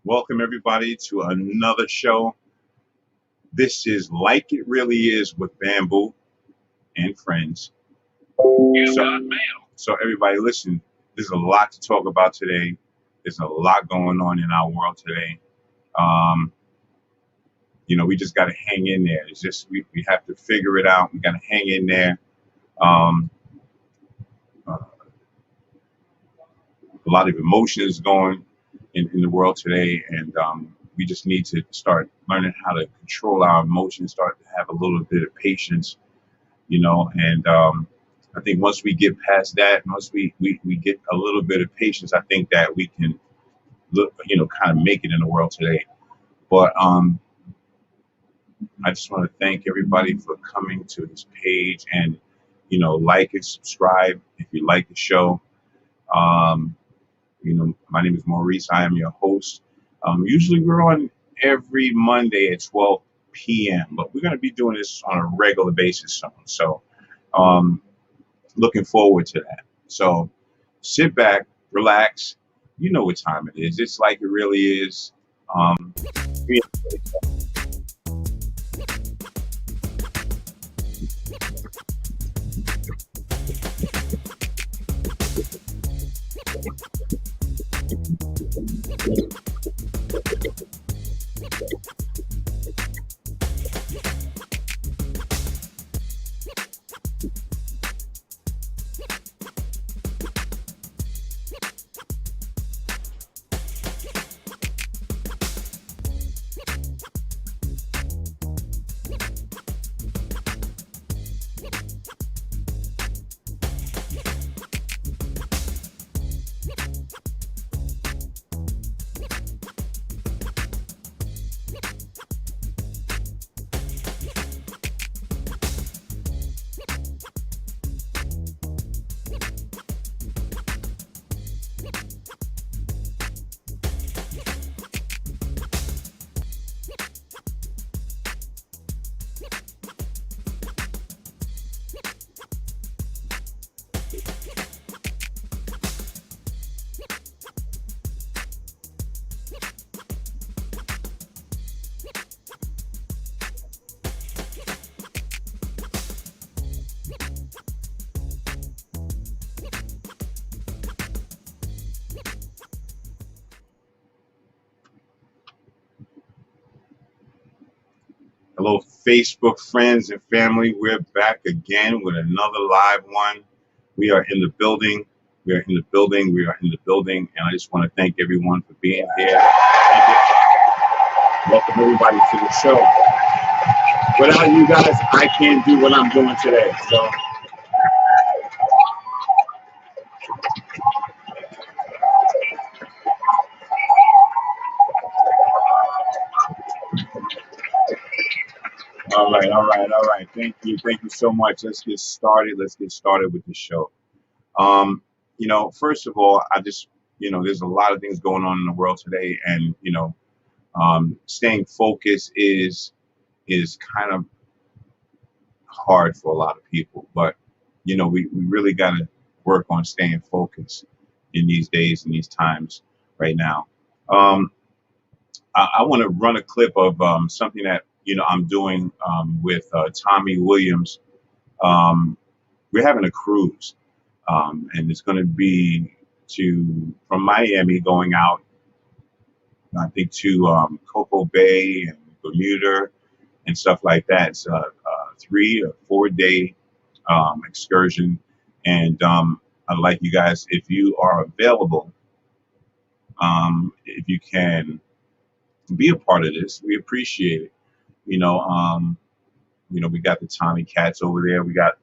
Welcome everybody to another show. This is Like It Really Is with Bamboo and Friends. You So, got mail. so everybody listen, there's a lot to talk about today. There's a lot going on in our world today. Um, we just got to hang in there. It's just, we have to figure it out. We got to hang in there. Um, uh, a lot of emotions going in the world today, and we just need to start learning how to control our emotions, start to have a little bit of patience, and I think once we get past that, once we get a little bit of patience, I think that we can look, kind of make it in the world today. But I just want to thank everybody for coming to this page and, like and subscribe if you like the show. Um, my name is Maurice. I am your host. Usually we're on every Monday at 12 p.m., but we're going to be doing this on a regular basis soon. So um, looking forward to that. So sit back, relax. You know what time it is. It's like it really is. Um, we- Hello, Facebook friends and family. We're back again with another live one. We are in the building. We are in the building. We are in the building. And I just want to thank everyone for being here. Thank you. Welcome everybody to the show. Without you guys, I can't do what I'm doing today. So all right. Thank you so much. Let's get started. Let's get started with the show. Um, first of all, I just, there's a lot of things going on in the world today, and staying focused is kind of hard for a lot of people. But we really got to work on staying focused in these days and these times right now. Um, I want to run a clip of something that I'm doing with Tommy Williams. Um, we're having a cruise, and it's going to be from Miami going out, I think, to Cocoa Bay and Bermuda and stuff like that. It's a 3 or 4 day excursion, and I'd like you guys, if you are available, if you can be a part of this, we appreciate it. We got the Tommy Cats over there. We got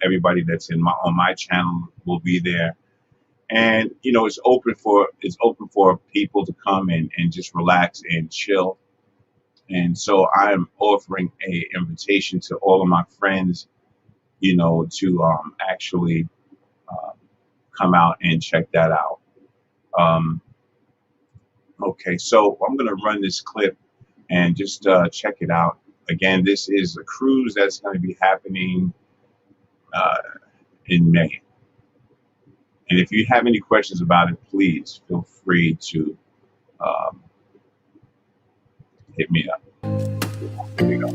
everybody that's on my channel will be there, and it's open for people to come and just relax and chill. And so I'm offering a invitation to all of my friends, to actually uh, come out and check that out. Um, okay, so I'm gonna run this clip and just check it out. Again, this is a cruise that's going to be happening uh, in May. And if you have any questions about it, please feel free to Um, hit me up. Here we go.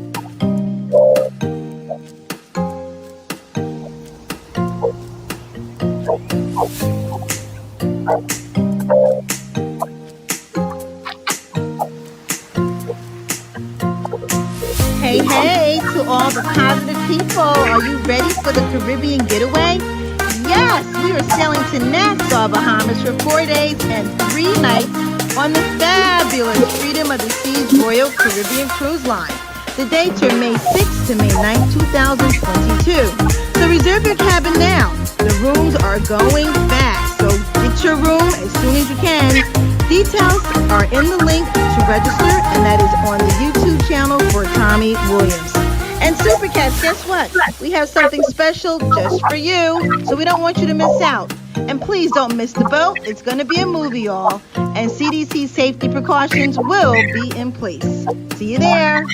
Hey, hey, to all the positive people, are you ready for the Caribbean getaway? Yes, we are sailing to Nassau, Bahamas for 4 days and 3 nights on the fabulous Freedom of the Seas Royal Caribbean Cruise Line. The dates are May 6th to May 9th, 2022. So reserve your cabin now. The rooms are going fast, so get your room as soon as you can. Details are in the link to register, and that is on the YouTube channel for Tommy Williams. And Super Cats, guess what? We have something special just for you, so we don't want you to miss out. And please don't miss the boat. It's going to be a movie, y'all. And CDC safety precautions will be in place. See you there.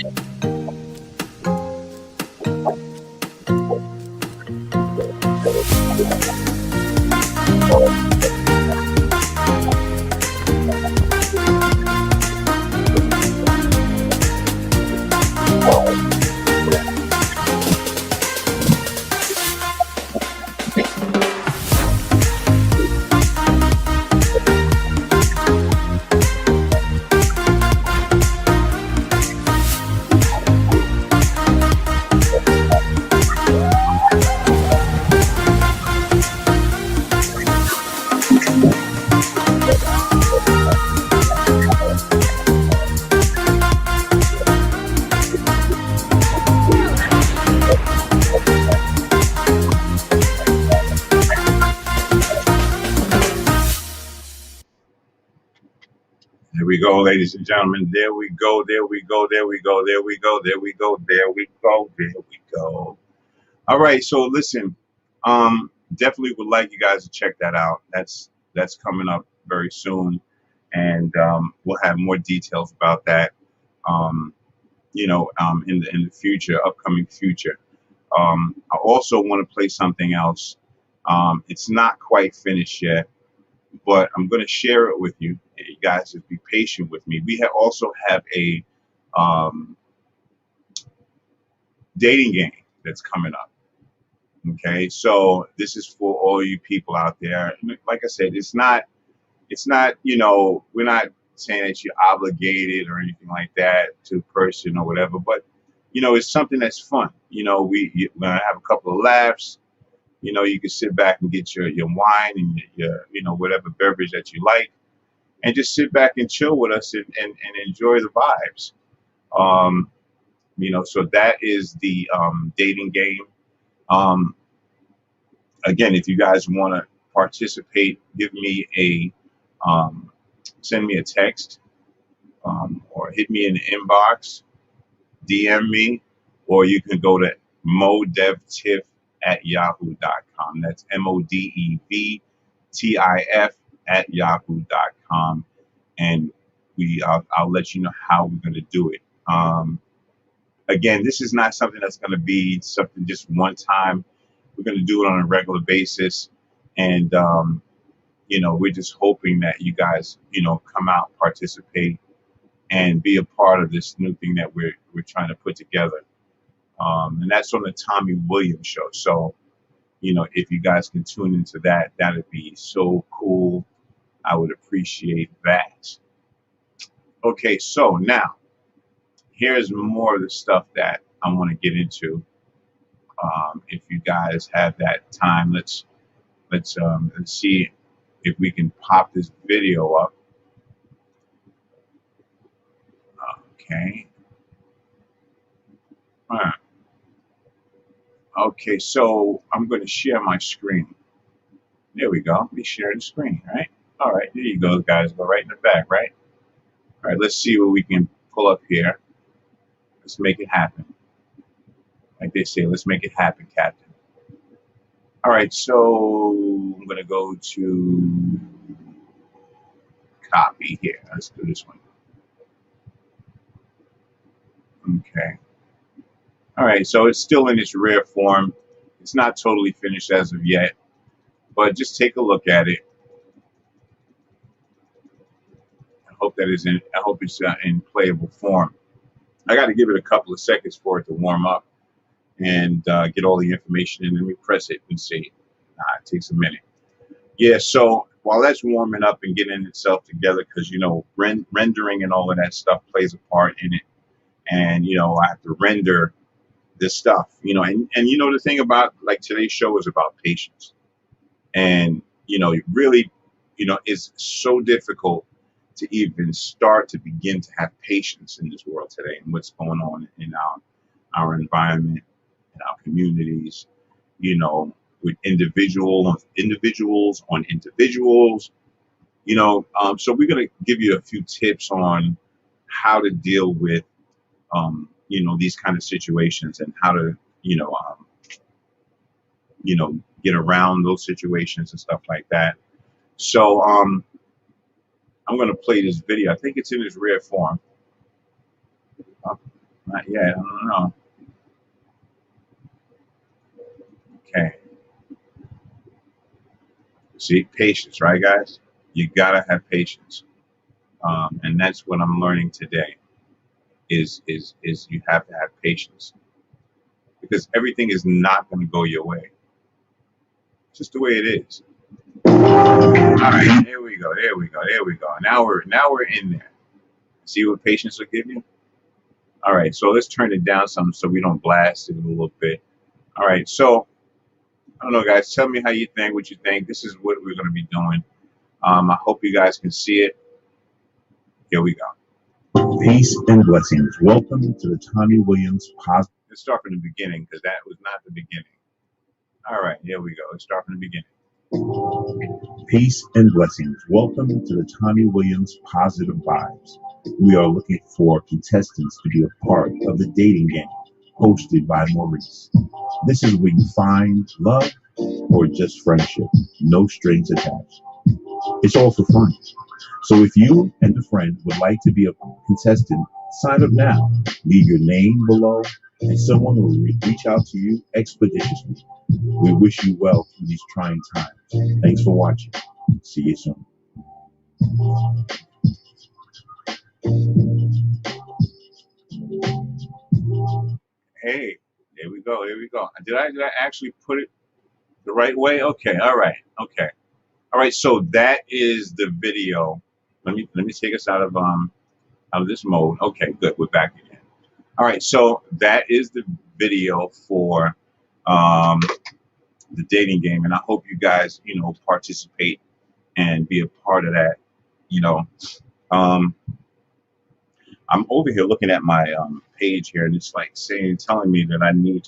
There we go, ladies and gentlemen. There we go. There we go. There we go. There we go. There we go. There we go. There we go. All right. So listen, definitely would like you guys to check that out. That's coming up very soon, and we'll have more details about that. Um, in the future, upcoming future. I also want to play something else. It's not quite finished yet, but I'm going to share it with you. You guys just be patient with me. We also have a um, dating game that's coming up. Okay, so this is for all you people out there. Like I said, it's not, we're not saying that you're obligated or anything like that to a person or whatever, but it's something that's fun. We're gonna have a couple of laughs. You can sit back and get your wine and your whatever beverage that you like, and just sit back and chill with us and enjoy the vibes. Um, so that is the dating game. Um, Again, if you guys want to participate, give me send me a text, or hit me in the inbox, DM me, or you can go to modevtiff@yahoo.com. That's modevtiff@yahoo.com, and I'll let you know how we're going to do it. Again, this is not something that's going to be something just one time. We're going to do it on a regular basis, and we're just hoping that you guys come out, participate, and be a part of this new thing that we're trying to put together. And that's on the Tommy Williams show. So if you guys can tune into that, that'd be so cool. I would appreciate that. Okay, so now here's more of the stuff that I want to get into. If you guys have that time, let's see if we can pop this video up. Okay. All right. Okay, so I'm going to share my screen. There we go. We share the screen, right? All right, there you go, guys. Go right in the back, right? All right, let's see what we can pull up here. Let's make it happen. Like they say, let's make it happen, Captain. All right, so I'm going to go to copy here. Let's do this one. Okay. All right, so it's still in its rare form. It's not totally finished as of yet, but just take a look at it. I hope it's in playable form. I got to give it a couple of seconds for it to warm up and get all the information in. Let me press it and see. It takes a minute. Yeah, so while that's warming up and getting itself together, because rendering and all of that stuff plays a part in it, and I have to render this stuff, and the thing about like today's show is about patience, and it really, it's so difficult to even start to begin to have patience in this world today and what's going on in our environment, in our communities, with individuals on individuals, so we're going to give you a few tips on how to deal with, these kind of situations and how to, get around those situations and stuff like that. So, I'm going to play this video. I think it's in its rare form. Not yet. I don't know. Okay. See, patience, right, guys? You gotta have patience, and that's what I'm learning today. Is you have to have patience because everything is not going to go your way. It's just the way it is. All right, there we go. There we go. There we go. Now we're in there. See what patience will give you. All right, so let's turn it down some so we don't blast it a little bit. All right, so I don't know, guys. Tell me how you think, what you think. This is what we're going to be doing. I hope you guys can see it. Here we go. Peace and blessings. Welcome to the Tommy Williams Positive. Let's start from the beginning because that was not the beginning. All right, here we go. Let's start from the beginning. Peace and blessings. Welcome to the Tommy Williams Positive Vibes. We are looking for contestants to be a part of the dating game hosted by Maurice. This is where you find love or just friendship. No strings attached. It's also fun. So if you and a friend would like to be a contestant, sign up now. Leave your name below and someone will reach out to you expeditiously. We wish you well through these trying times. Thanks for watching. See you soon. Hey, there we go. There we go. Did I actually put it the right way? Okay. All right. Okay. All right. So that is the video. Let me take us out of this mode. Okay. Good. We're back again. All right. So that is the video for the dating game, and I hope you guys participate and be a part of that. I'm over here looking at my page here, and it's like telling me that I need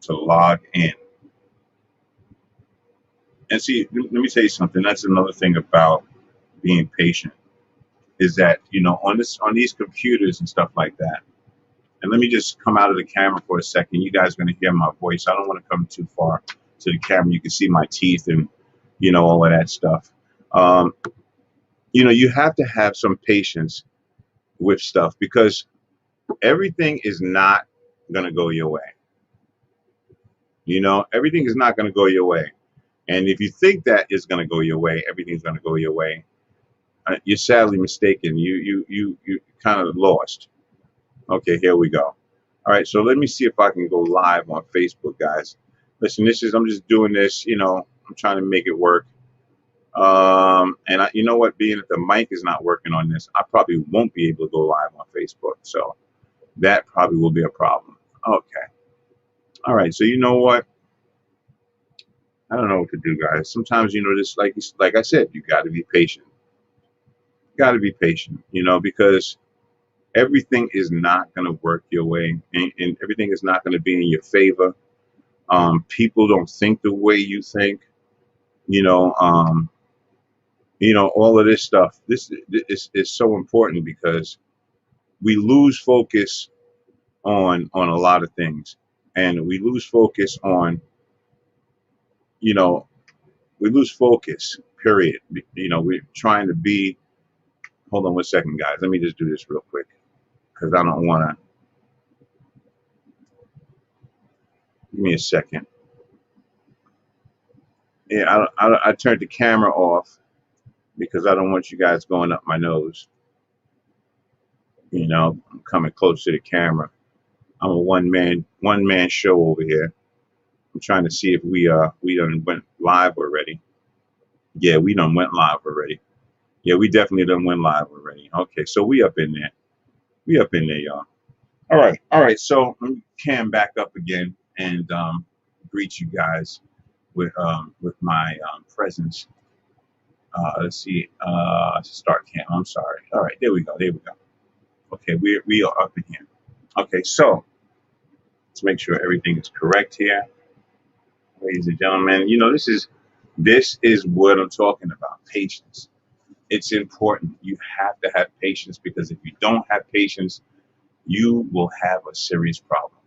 to log in. And see, let me tell you something. That's another thing about being patient is that on these computers and stuff like that. And let me just come out of the camera for a second. You guys are going to hear my voice. I don't want to come too far to the camera. You can see my teeth and all of that stuff. You have to have some patience with stuff because everything is not going to go your way. Everything is not going to go your way. And if you think that is going to go your way, everything's going to go your way, you're sadly mistaken. You kind of lost. Okay, here we go. All right, so let me see if I can go live on Facebook, guys. Listen, I'm just doing this, I'm trying to make it work. And you know what, being that the mic is not working on this, I probably won't be able to go live on Facebook. So that probably will be a problem. Okay. All right, so you know what? I don't know what to do, guys. Sometimes, this, like I said, you got to be patient. Got to be patient, because everything is not going to work your way, and everything is not going to be in your favor. People don't think the way you think. All of this stuff. This is so important because we lose focus on a lot of things, and we lose focus on, we lose focus. Period. We're trying to be. Hold on one second, guys. Let me just do this real quick because I don't want to. Give me a second. Yeah, I turned the camera off because I don't want you guys going up my nose. You know, I'm coming close to the camera. I'm a one man show over here. I'm trying to see if we done went live already. Yeah, we done went live already. Yeah, we definitely done went live already. Okay, so we up in there. We up in there, y'all. All right. So let me cam back up again and greet you guys with my presence. Let's see. Start cam. I'm sorry. All right, there we go. There we go. Okay, we are up in here. Okay, so let's make sure everything is correct here, ladies and gentlemen. You know, this is what I'm talking about. Patience. It's important. You have to have patience, because if you don't have patience, you will have a serious problem.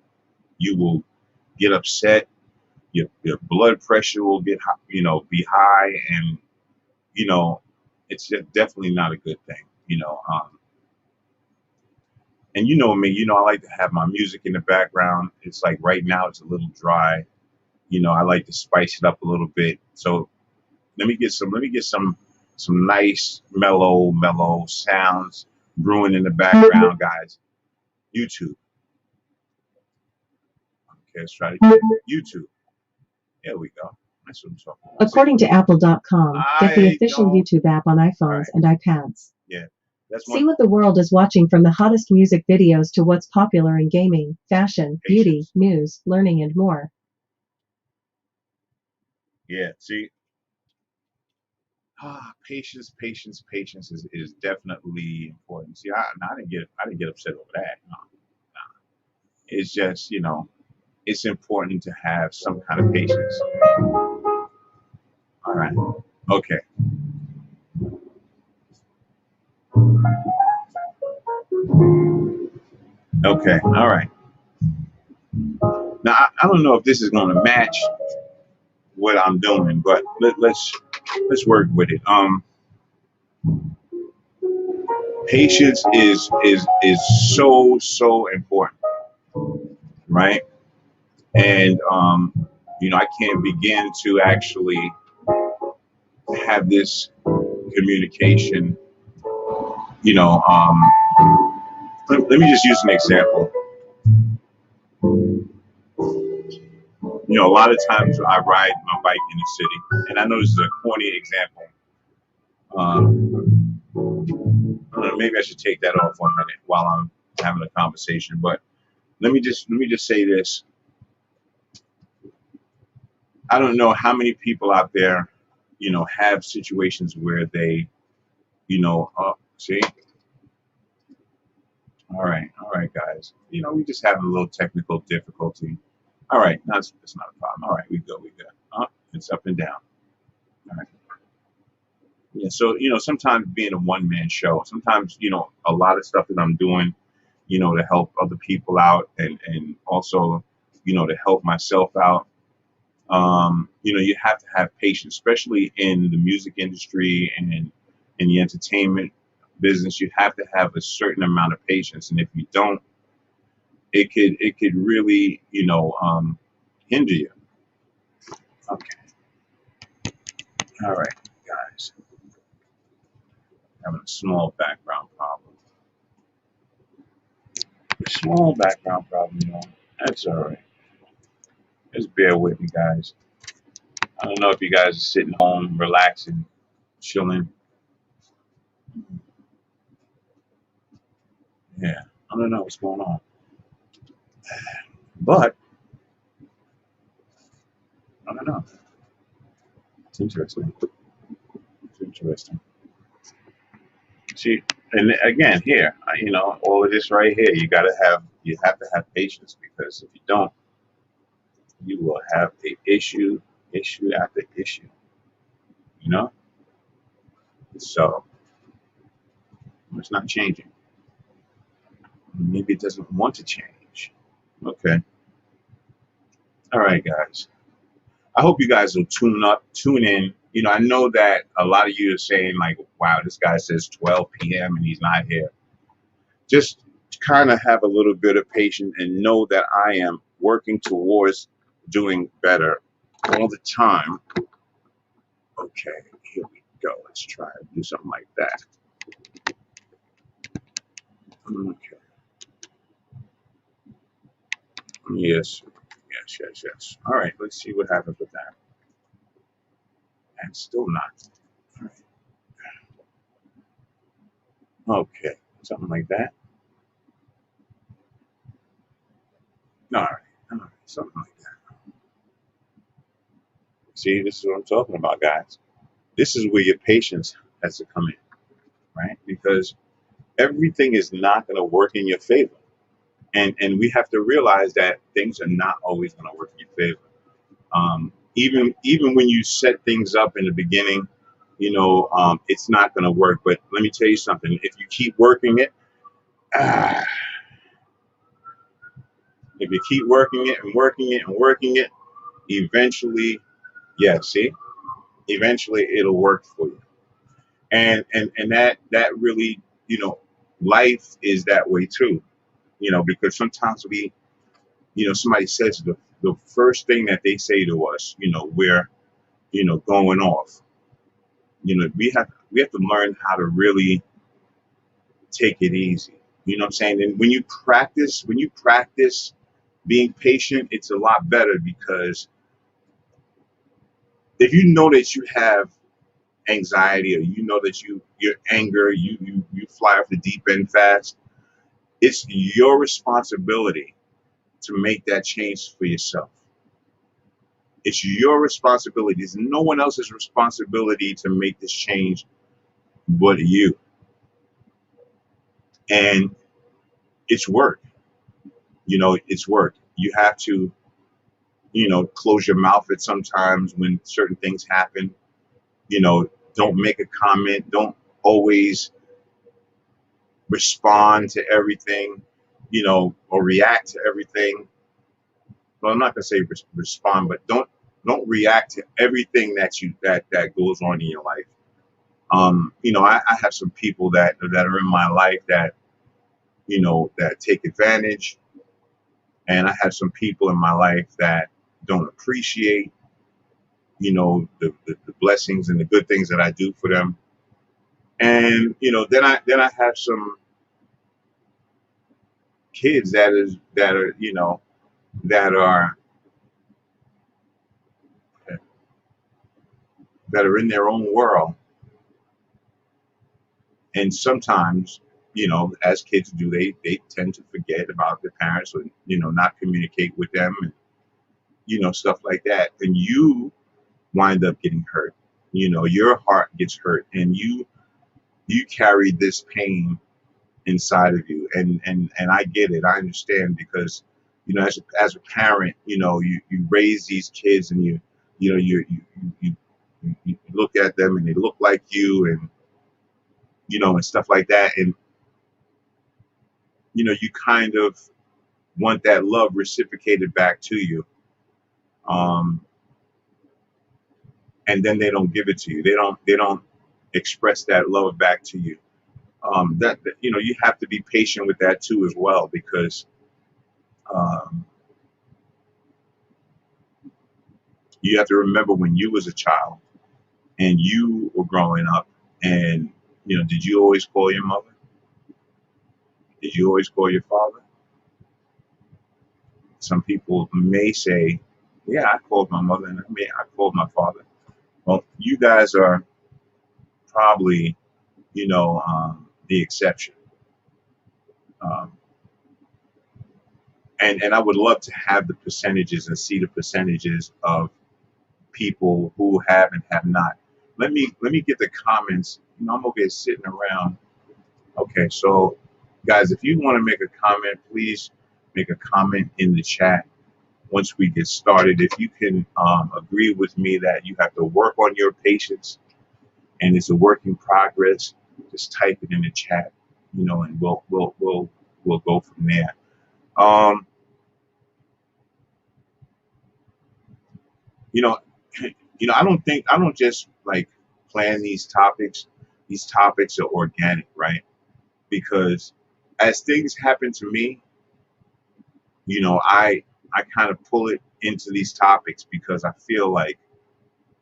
You will get upset. Your blood pressure will get high, be high, and it's just definitely not a good thing. And you know me, I like to have my music in the background. It's like right now it's a little dry. I like to spice it up a little bit. So let me get some nice mellow sounds brewing in the background, guys. YouTube. Okay, let's try to get YouTube. There we go. That's what I'm talking about. According to Apple.com, get the official don't. YouTube app on All iPhones right. and iPads. Yeah, that's See what the world is watching, from the hottest music videos to what's popular in gaming, fashion, beauty, Patience. news, learning, and more. Yeah, see, patience is definitely important. See, I didn't get upset over that. No, no. It's just, it's important to have some kind of patience. All right. Okay. Okay. All right. Now I don't know if this is going to match what I'm doing, but let's work with it. Patience is so important, right? And I can't begin to actually have this communication. Let me just use an example. A lot of times I ride my bike in the city, and I know this is a corny example. I don't know, maybe I should take that off for a minute while I'm having a conversation. But let me just say this. I don't know how many people out there, have situations where they, see. All right, guys. We just having a little technical difficulty. All right, that's not a problem. All right, we good. Oh, it's up and down. All right. Yeah, so sometimes being a one-man show, sometimes a lot of stuff that I'm doing, to help other people out, and also, to help myself out. You have to have patience, especially in the music industry and in the entertainment business. You have to have a certain amount of patience, and if you don't, it could really hinder you. Okay. All right, guys. Having a small background problem. Small background problem, That's all right. Just bear with me, guys. I don't know if you guys are sitting home, relaxing, chilling. Yeah, I don't know what's going on. But I don't know. It's interesting. It's interesting. See, and again, here, all of this right here, you have to have patience, because if you don't, you will have issue after issue. You know, so it's not changing. Maybe it doesn't want to change. Okay. All right, guys. I hope you guys will tune in. I know that a lot of you are saying, like, wow, this guy says 12 p.m. and he's not here. Just kind of have a little bit of patience and know that I am working towards doing better all the time. Okay, here we go. Let's try to do something like that. Okay. Yes. Yes. All right. Let's see what happens with that. And still not. All right. Okay. Something like that. All right. All right. Something like that. See, this is what I'm talking about, guys. This is where your patience has to come in, right? Because everything is not going to work in your favor. And we have to realize that things are not always going to work in your favor. Even when you set things up in the beginning, it's not going to work. But let me tell you something. If you keep working it, ah, if you keep working it and working it and working it, eventually, yeah, see, eventually it'll work for you. And that really, life is that way too. Because sometimes somebody says the first thing that they say to us, we're, going off. We have to learn how to really take it easy. You know what I'm saying? And when you practice being patient, it's a lot better, because if you know that you have anxiety, or you know that your anger, you fly off the deep end fast, it's your responsibility to make that change for yourself. It's your responsibility. It's no one else's responsibility to make this change but you. And it's work. It's work. You have to, close your mouth at sometimes when certain things happen. Don't make a comment. Don't always respond to everything, or react to everything. Well, I'm not gonna say respond, but don't react to everything that goes on in your life. I have some people that are in my life that that take advantage, and I have some people in my life that don't appreciate the blessings and the good things that I do for them. And then I have some kids that are that are in their own world. And sometimes, as kids do, they tend to forget about their parents, or not communicate with them, and stuff like that. And you wind up getting hurt. Your heart gets hurt, and you carry this pain inside of you. And I get it. I understand, because as a parent, you raise these kids, and you look at them, and they look like you, and and stuff like that. And you kind of want that love reciprocated back to you. Um, and then they don't give it to you. They don't express that love back to you. That you have to be patient with that too as well, because um, you have to remember when you was a child and you were growing up, and did you always call your mother? Did you always call your father? Some people may say, yeah, I called my mother, and I called my father. Well, you guys are probably, the exception. Um, and I would love to have the percentages and see the percentages of people who have and have not. Let me get the comments. I'm okay sitting around. Okay, so guys, if you want to make a comment, please make a comment in the chat once we get started. If you can agree with me that you have to work on your patience and it's a work in progress, just type it in the chat, and we'll go from there. Um, you know, I don't just like plan these topics. These topics are organic, right? Because as things happen to me, I kind of pull it into these topics because I feel like,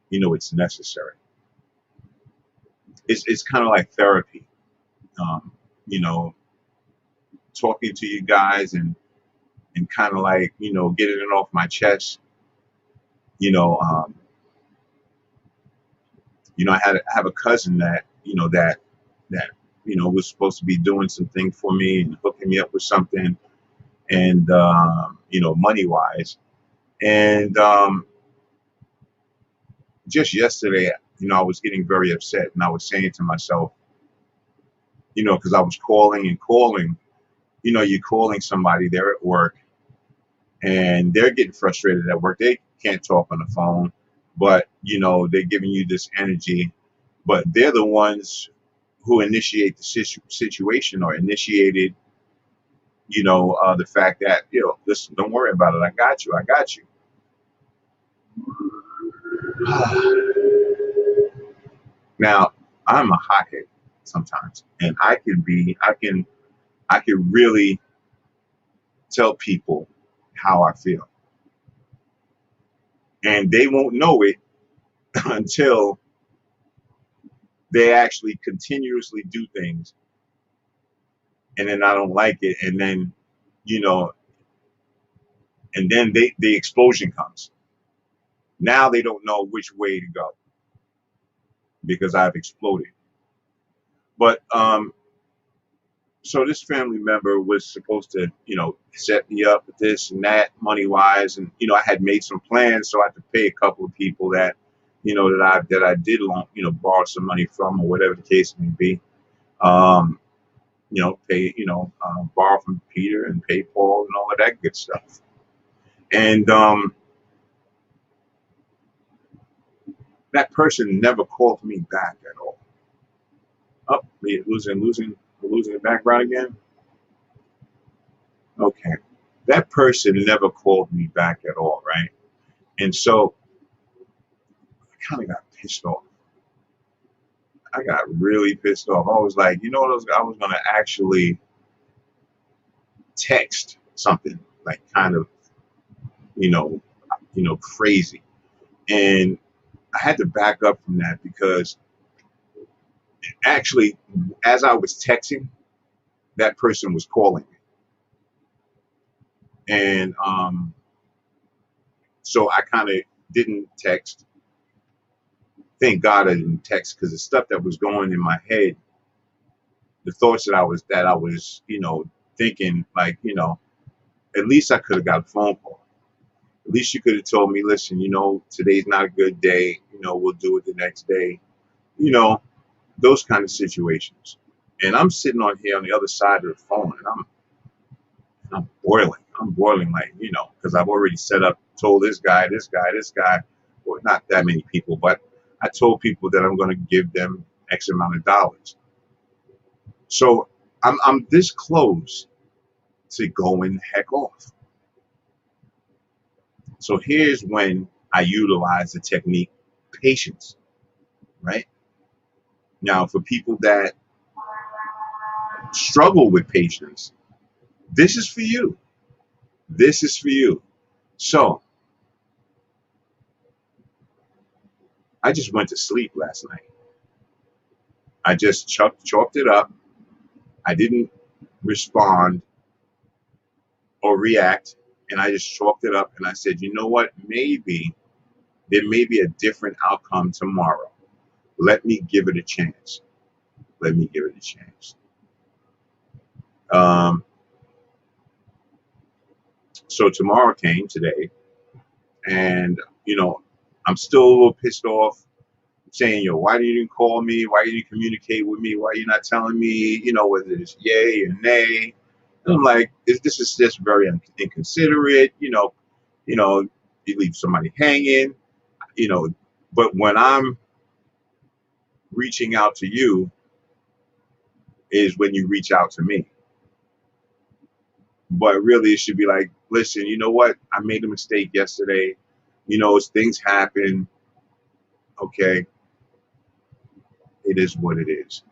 it's necessary. it's kind of like therapy. Um, you know, talking to you guys and kind of like, getting it off my chest. You know, um, I have a cousin that, that was supposed to be doing something for me and hooking me up with something, and money wise. And just yesterday, I was getting very upset, and I was saying to myself, because I was calling and calling. You're calling somebody, they're at work, and they're getting frustrated at work. They can't talk on the phone, but they're giving you this energy, but they're the ones who initiate the situation, or initiated, the fact that, listen, don't worry about it. I got you. I got you. Now, I'm a hothead sometimes, and I can really tell people how I feel, and they won't know it until they actually continuously do things, and then I don't like it, and then, you know, the explosion comes. Now they don't know which way to go because I've exploded. But so this family member was supposed to, set me up with this and that, money wise, and I had made some plans, so I had to pay a couple of people that, that I did loan, borrow some money from, or whatever the case may be. Um, pay, borrow from Peter and pay Paul and all of that good stuff. And that person never called me back at all. Oh, we losing the background again. Okay, that person never called me back at all, right? And so I kind of got pissed off. I got really pissed off. I was like, you know what? I was going to actually text something like kind of, you know, crazy. And I had to back up from that because actually, as I was texting, that person was calling me. And so I kind of didn't text. Thank God I didn't text, because the stuff that was going in my head, the thoughts that I was, thinking, like, at least I could have got a phone call. At least you could have told me, listen, today's not a good day. We'll do it the next day. Those kind of situations. And I'm sitting on here on the other side of the phone, and I'm boiling. I'm boiling, like, because I've already told this guy, well, not that many people, but I told people that I'm going to give them X amount of dollars. So I'm this close to going heck off. So here's when I utilize the technique patience, right? Now, for people that struggle with patience, this is for you. This is for you. So I just went to sleep last night. I just chalked it up. I didn't respond or react, and I just chalked it up, and I said, you know what? Maybe there may be a different outcome tomorrow. Let me give it a chance. Let me give it a chance. So tomorrow came today, and I'm still a little pissed off, saying, why didn't you call me? Why didn't you communicate with me? Why are you not telling me, whether it's yay or nay? And I'm like, this is just very inconsiderate. You leave somebody hanging. But when I'm reaching out to you is when you reach out to me. But really, it should be like, listen, you know what? I made a mistake yesterday. Things happen. Okay. It is what it is.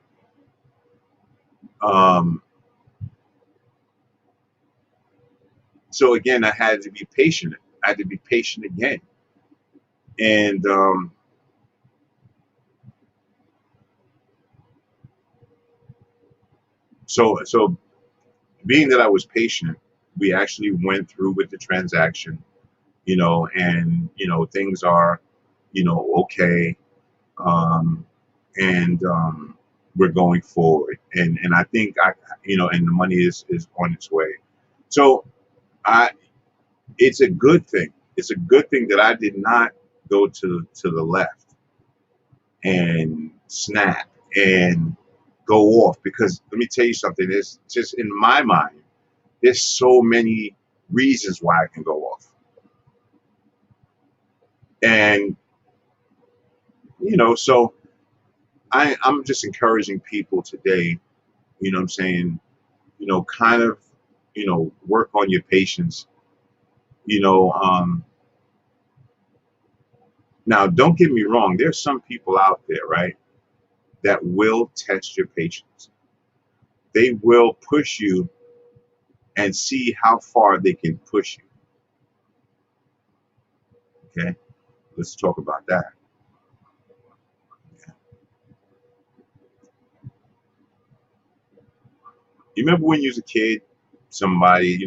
So again, I had to be patient. I had to be patient again. And So being that I was patient, we actually went through with the transaction, and things are, okay, um, and we're going forward, and I think and the money is on its way. So I, it's a good thing. It's a good thing that I did not go to the left and snap and go off, because let me tell you something. There's just in my mind, there's so many reasons why I can go off, and so I'm just encouraging people today. What I'm saying, kind of, work on your patience. You know, um, Now don't get me wrong. There's some people out there, right, that will test your patience. They will push you and see how far they can push you. Okay, let's talk about that. You remember when you was a kid, somebody,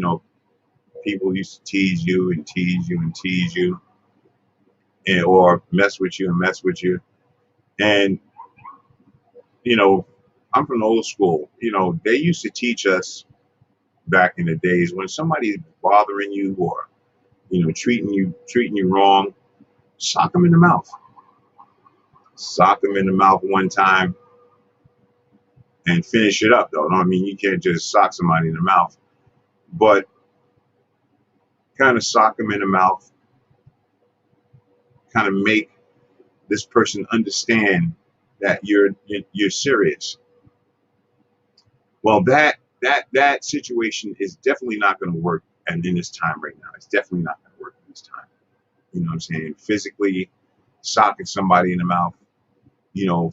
people used to tease you and tease you and tease you, or mess with you and mess with you. And, you know, I'm from the old school. They used to teach us back in the days when somebody's bothering you or, treating you wrong, sock them in the mouth. Sock them in the mouth one time and finish it up, though. I mean, you can't just sock somebody in the mouth, but kind of sock them in the mouth, kind of make this person understand that you're serious. Well, that situation is definitely not going to work, and in this time right now, it's definitely not going to work in this time. You know what I'm saying? Physically socking somebody in the mouth,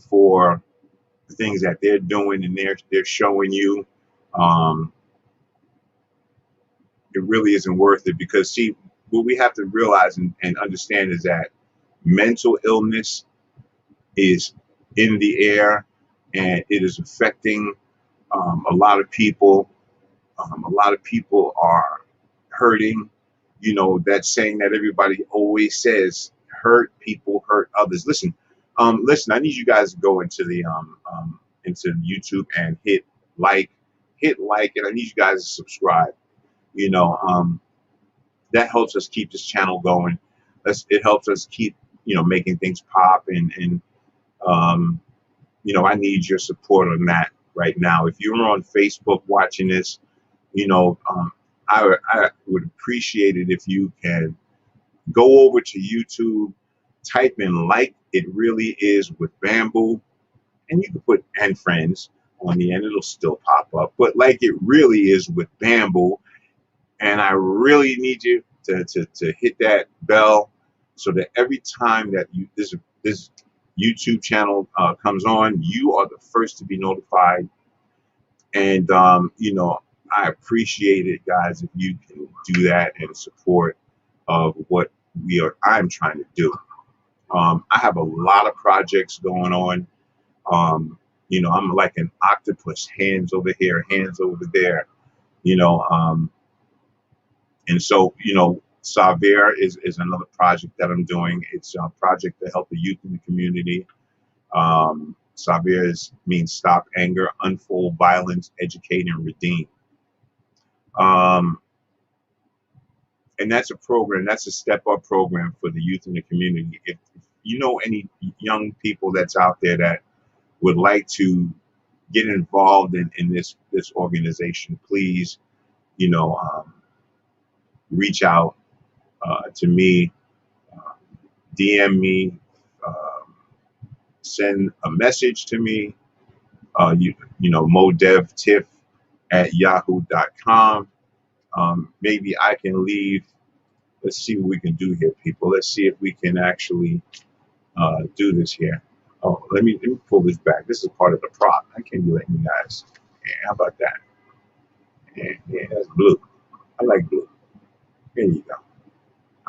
for the things that they're doing and they're showing you, um, it really isn't worth it, because see, what we have to realize and understand is that mental illness is in the air, and it is affecting a lot of people. A lot of people are hurting. That saying that everybody always says, hurt people hurt others. Listen, I need you guys to go into YouTube and hit like, and I need you guys to subscribe. You know, that helps us keep this channel going. It helps us keep, making things pop, and um, I need your support on that right now. If you're on Facebook watching this, I would appreciate it if you can go over to YouTube, type in "like it really is with Bamboo," and you can put "and friends" on the end. It'll still pop up. But "like it really is with Bamboo," and I really need you to hit that bell, so that every time that this YouTube channel comes on, you are the first to be notified. And I appreciate it, guys, if you can do that in support of what I'm trying to do. I have a lot of projects going on. I'm like an octopus, hands over here, hands over there. You know, and so Savere is another project that I'm doing. It's a project to help the youth in the community. Savere means stop anger, unfold violence, educate, and redeem. And that's a program, that's a step-up program for the youth in the community. If you know any young people that's out there that would like to get involved in this organization, please, reach out to me, DM me, um, send a message to me, modevtiff@yahoo.com. Maybe I can leave. Let's see what we can do here, people. Let's see if we can actually do this here. Oh, let me pull this back. This is part of the prop. I can't be letting you guys. Yeah, how about that? Yeah, that's blue. I like blue. There you go.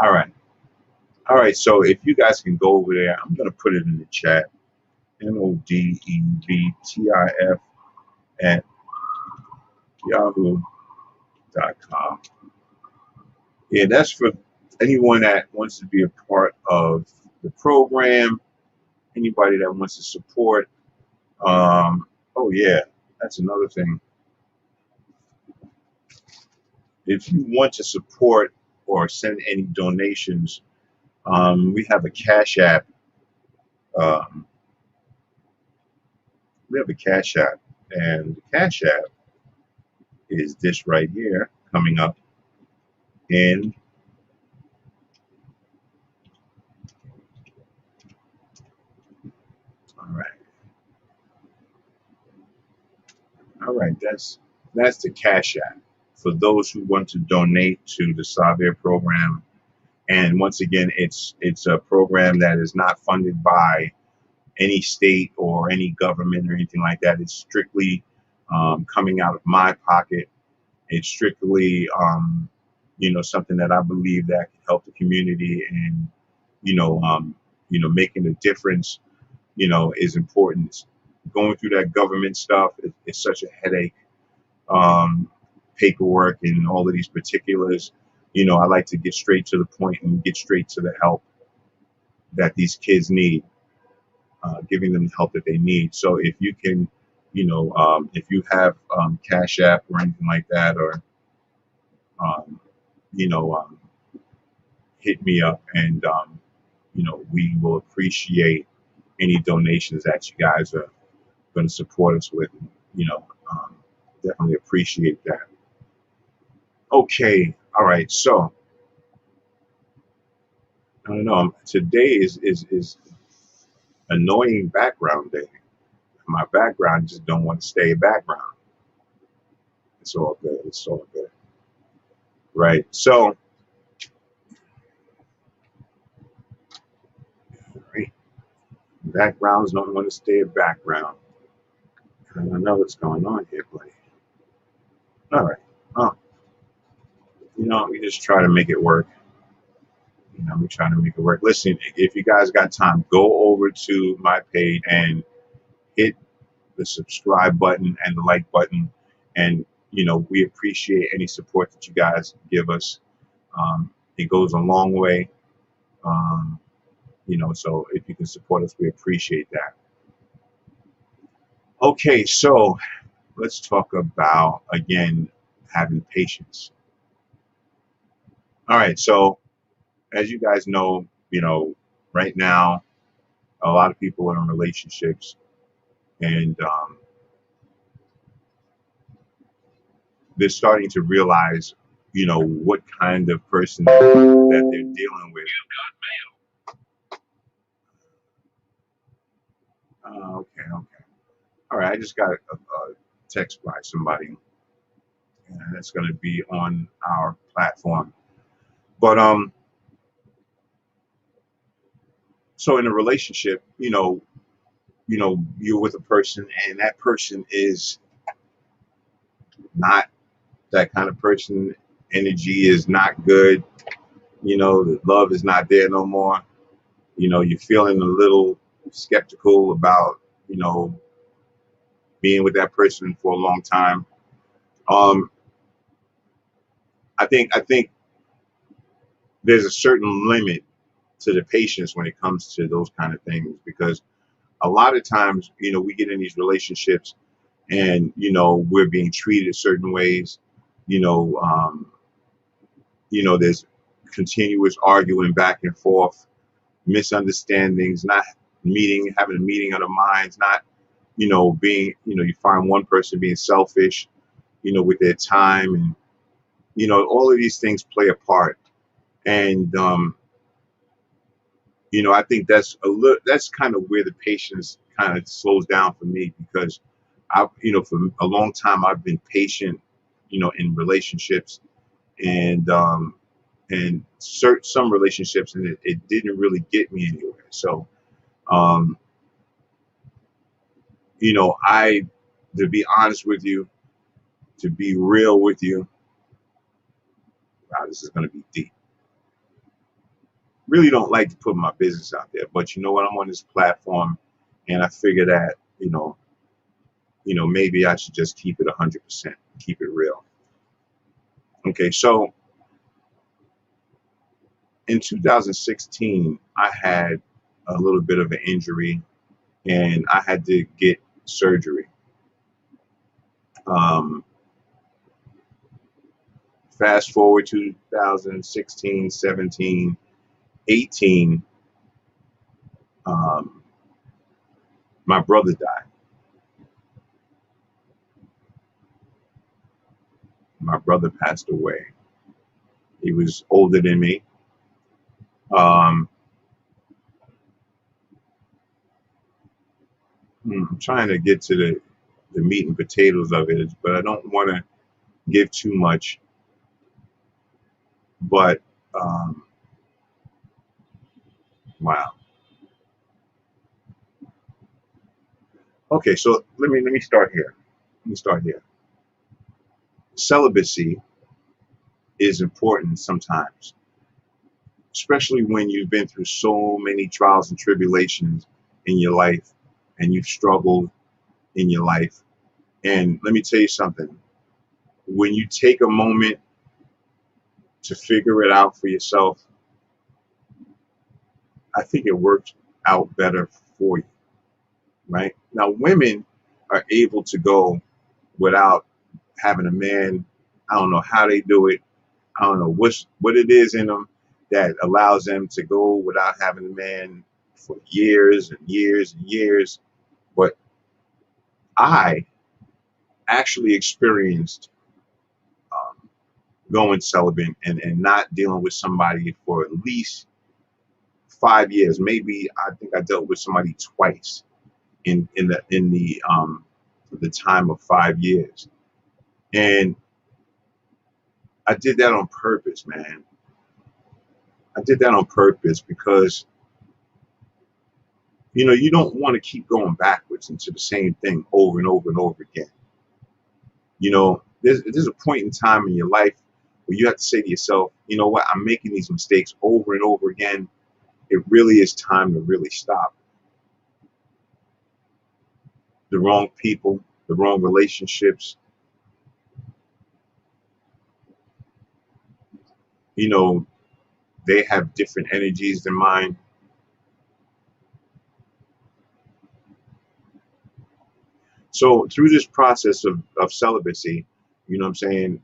All right. All right. So if you guys can go over there, I'm gonna put it in the chat. MODEVTIF Yahoo.com. Yeah, that's for anyone that wants to be a part of the program, anybody that wants to support. Oh yeah, that's another thing. If you want to support or send any donations, we have a Cash App. Um, we have a Cash App, and the Cash App is this right here coming up in. All right, all right. That's the Cash App for those who want to donate to the Savia program. And once again, it's a program that is not funded by any state or any government or anything like that. It's strictly coming out of my pocket. It's strictly, something that I believe that can help the community, and you know, um, making a difference. Is important. Going through that government stuff is such a headache. Um, Paperwork and all of these particulars. I like to get straight to the point and get straight to the help that these kids need, giving them the help that they need. So if you can, if you have Cash App or anything like that, or um, you know, um, hit me up, and we will appreciate any donations that you guys are going to support us with. You know, um, Definitely appreciate that. Okay, all right. So I don't know. Today is annoying background day. My background just don't want to stay background. It's all good. It's all good. Right. So, right, backgrounds don't want to stay a background. I don't know what's going on here, buddy. All right. Oh, we just try to make it work. We try to make it work. Listen, if you guys got time, go over to my page and hit the subscribe button and the like button. And, we appreciate any support that you guys give us. It goes a long way. So if you can support us, we appreciate that. Okay, so let's talk about, again, having patience. All right, so as you guys know, right now, a lot of people are in relationships, and they're starting to realize, what kind of person that they're dealing with. Okay. All right, I just got a text by somebody, and that's going to be on our platform. But so in a relationship, you're with a person, and that person is not that kind of person. Energy is not good. The love is not there no more. You're feeling a little skeptical about, being with that person for a long time. Um, I think there's a certain limit to the patience when it comes to those kind of things, because a lot of times, we get in these relationships, and we're being treated certain ways. You know, um, there's continuous arguing back and forth, misunderstandings, not having a meeting of the minds, not being, you find one person being selfish, with their time, and all of these things play a part. And I think that's kind of where the patience kind of slows down for me, because for a long time I've been patient, in relationships, and some relationships, and it didn't really get me anywhere. So, um, I, to be honest with you, to be real with you, wow, this is going to be deep. Really don't like to put my business out there, but you know what? I'm on this platform, and I figure that, maybe I should just keep it 100%, keep it real. Okay, so in 2016, I had a little bit of an injury and I had to get surgery. Um, Fast forward to 2016, 17, 18, um, my brother died. My brother passed away. He was older than me. Um, I'm trying to get to the meat and potatoes of it, but I don't want to give too much. But wow. Okay, so let me start here. Let me start here. Celibacy is important sometimes, especially when you've been through so many trials and tribulations in your life and you've struggled in your life. And let me tell you something. When you take a moment to figure it out for yourself, I think it works out better for you, right? Now, women are able to go without having a man. I don't know how they do it. I don't know what it is in them that allows them to go without having a man for years and years and years. But I actually experienced going celibate and not dealing with somebody for at least 5 years. Maybe I think I dealt with somebody twice in the time of 5 years. And I did that on purpose, man. I did that on purpose because you don't want to keep going backwards into the same thing over and over and over again. There's a point in time in your life where you have to say to yourself, you know what, I'm making these mistakes over and over again. It really is time to really stop. The wrong people, the wrong relationships, they have different energies than mine. So through this process of celibacy, you know what I'm saying,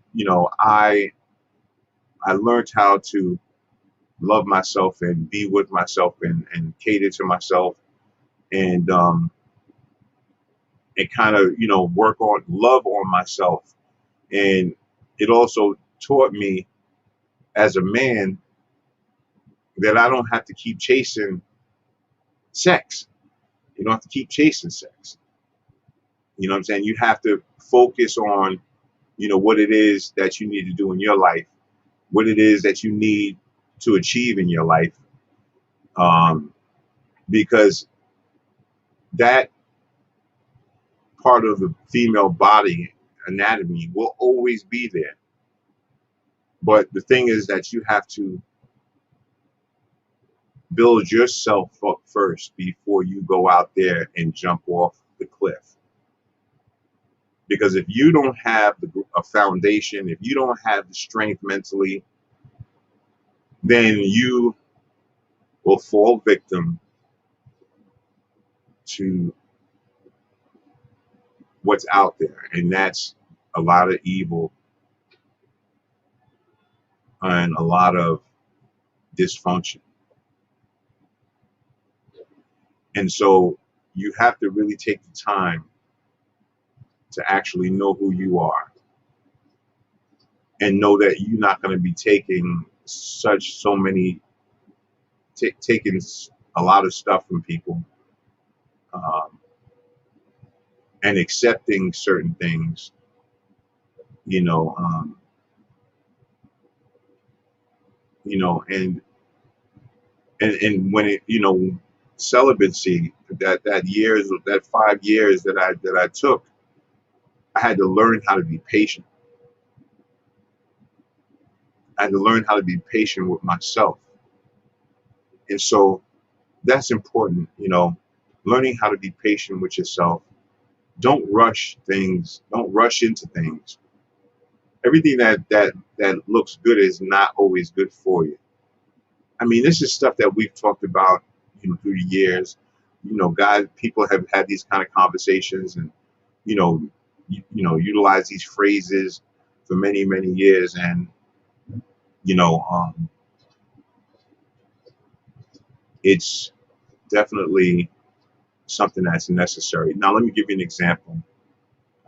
I learned how to love myself and be with myself and cater to myself and kind of, work on love on myself. And it also taught me as a man that I don't have to keep chasing sex. You don't have to keep chasing sex. You know what I'm saying? You have to focus on, what it is that you need to do in your life, what it is that you need to achieve in your life. Because that part of the female body anatomy will always be there. But the thing is that you have to build yourself up first before you go out there and jump off the cliff. Because if you don't have a foundation, if you don't have the strength mentally, then you will fall victim to what's out there. And that's a lot of evil and a lot of dysfunction. And so you have to really take the time to actually know who you are and know that you're not going to be taking taking a lot of stuff from people, and accepting certain things, and when celibacy, that 5 years that I took, I had to learn how to be patient. I had to learn how to be patient with myself. And so that's important, learning how to be patient with yourself Don't rush things. Don't rush into things. Everything that looks good is not always good for you. I mean, this is stuff that we've talked about, through the years. Guys, people have had these kind of conversations, and you know, utilize these phrases for many, many years, and you know, um, it's definitely something that's necessary. Now, let me give you an example.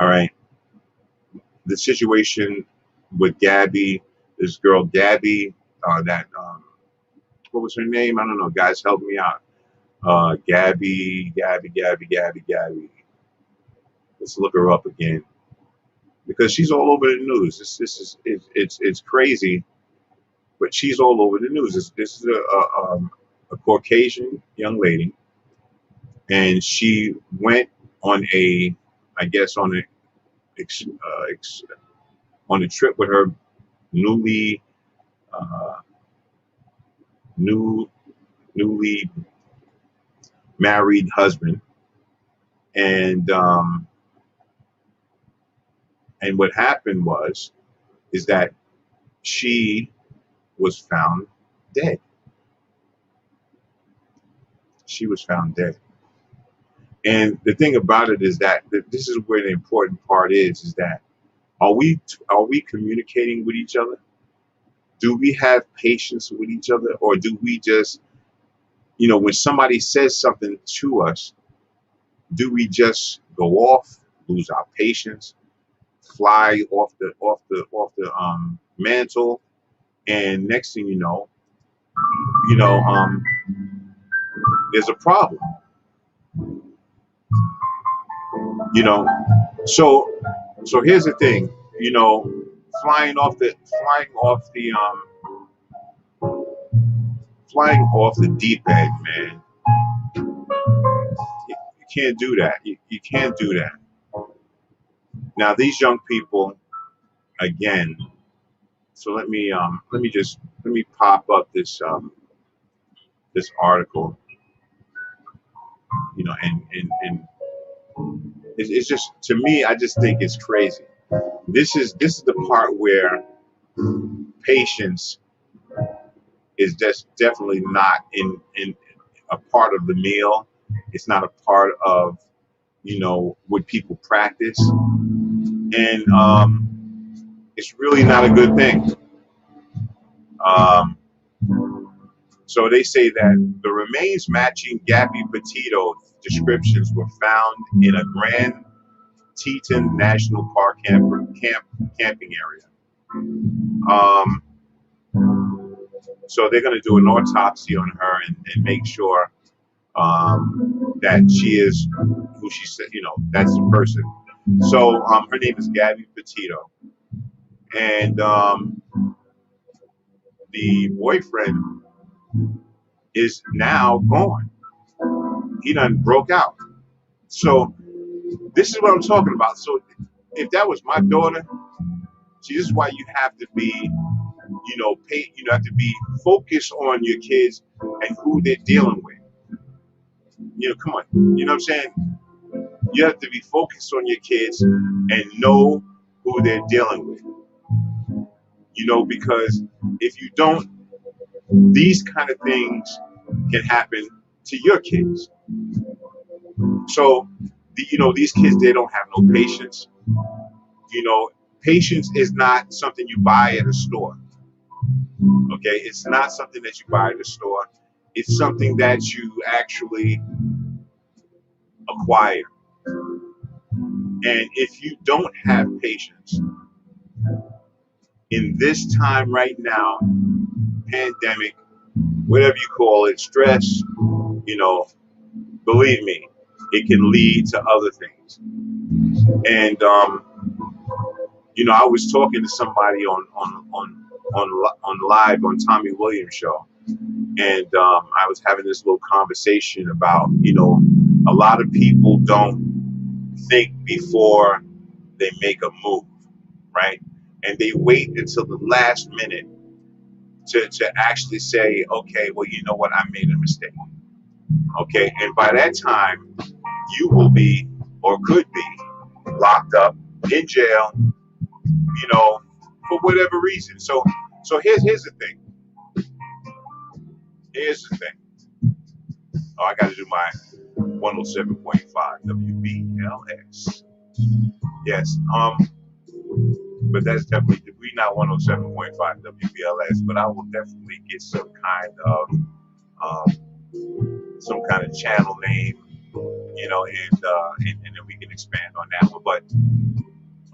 All right, the situation with Gabby, this girl Gabby, that what was her name? I don't know. Guys, help me out. Gabby. Let's look her up again because she's all over the news. It's crazy, but she's all over the news. This is a Caucasian young lady, and she went on a, I guess, on a trip with her newly uh, new newly married husband, and what happened is that she was found dead. She was found dead. And the thing about it is that this is where the important part is that are we communicating with each other? Do we have patience with each other, or do we just, when somebody says something to us, do we just go off, lose our patience, fly off the mantle, and next thing you know, there's a problem. You know, so here's the thing. Flying off the deep end, man. You can't do that. You can't do that. Now these young people, again. So let me pop up this article. And it's just, to me, I just think it's crazy. This is the part where patience is just definitely not in a part of the meal. It's not a part of what people practice, and it's really not a good thing. Um, so they say that the remains matching Gabby Petito descriptions were found in a Grand Teton National Park camping area. Um, so they're going to do an autopsy on her and make sure that she is who she said. That's the person. So her name is Gabby Petito, and the boyfriend is now gone. He done broke out. So this is what I'm talking about. So if that was my daughter, see, this is why you have to be, have to be focused on your kids and who they're dealing with. Come on. You know what I'm saying? You have to be focused on your kids and know who they're dealing with. Because if you don't, these kind of things can happen to your kids. So, these kids, they don't have no patience. Patience is not something you buy at a store. Okay, it's not something that you buy at a store. It's something that you actually acquire. And if you don't have patience in this time right now, pandemic, whatever you call it, stress, believe me, it can lead to other things. And I was talking to somebody on live on Tommy Williams show, and I was having this little conversation about a lot of people don't think before they make a move, right? And they wait until the last minute to actually say, okay, well, you know what, I made a mistake. Okay, and by that time, you will be, or could be, locked up in jail, for whatever reason. So here's the thing. Here's the thing. Oh, I got to do my 107.5 WBLS. Yes. But that's definitely, we not 107.5 WBLS, but I will definitely get some kind of channel name, and then we can expand on that one. But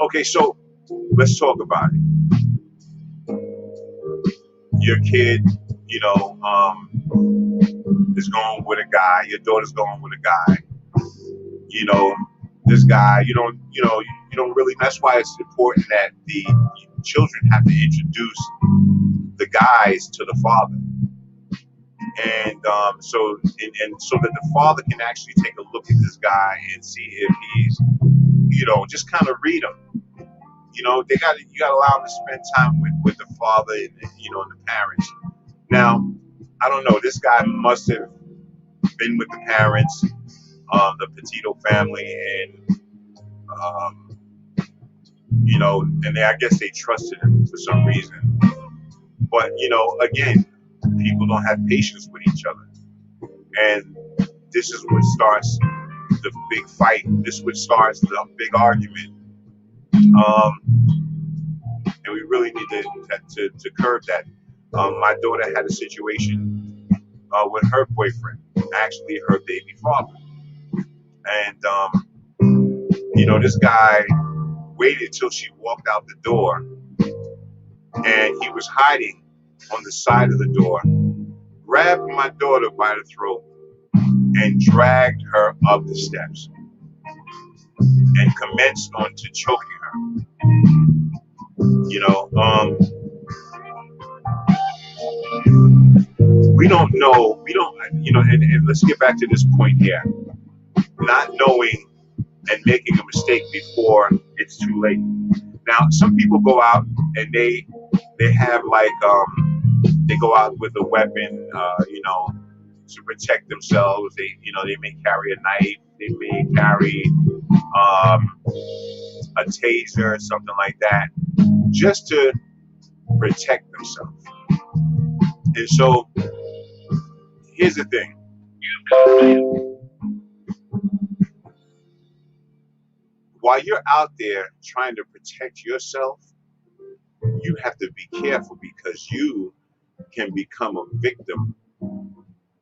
okay, so let's talk about it. Your kid, is going with a guy. Your daughter's going with a guy. This guy, you don't really. That's why it's important that the children have to introduce the guys to the father, and so that the father can actually take a look at this guy and see if he's, just kind of read him. You got to allow him to spend time with the father and the parents. Now, I don't know. This guy must have been with the parents, the Petito family, and and I guess they trusted him for some reason. But again, people don't have patience with each other, and this is what starts the big fight. This is what starts the big argument. And we really need to curb that. My daughter had a situation with her boyfriend, actually her baby father. And, this guy waited till she walked out the door, and he was hiding on the side of the door, grabbed my daughter by the throat, and dragged her up the steps, and commenced on to choking her. We don't know, and let's get back to this point here. Not knowing and making a mistake before it's too late. Now, some people go out and they have they go out with a weapon, to protect themselves. They may carry a knife, they may carry a taser or something like that, just to protect themselves. And so, here's the thing. While you're out there trying to protect yourself, you have to be careful, because you can become a victim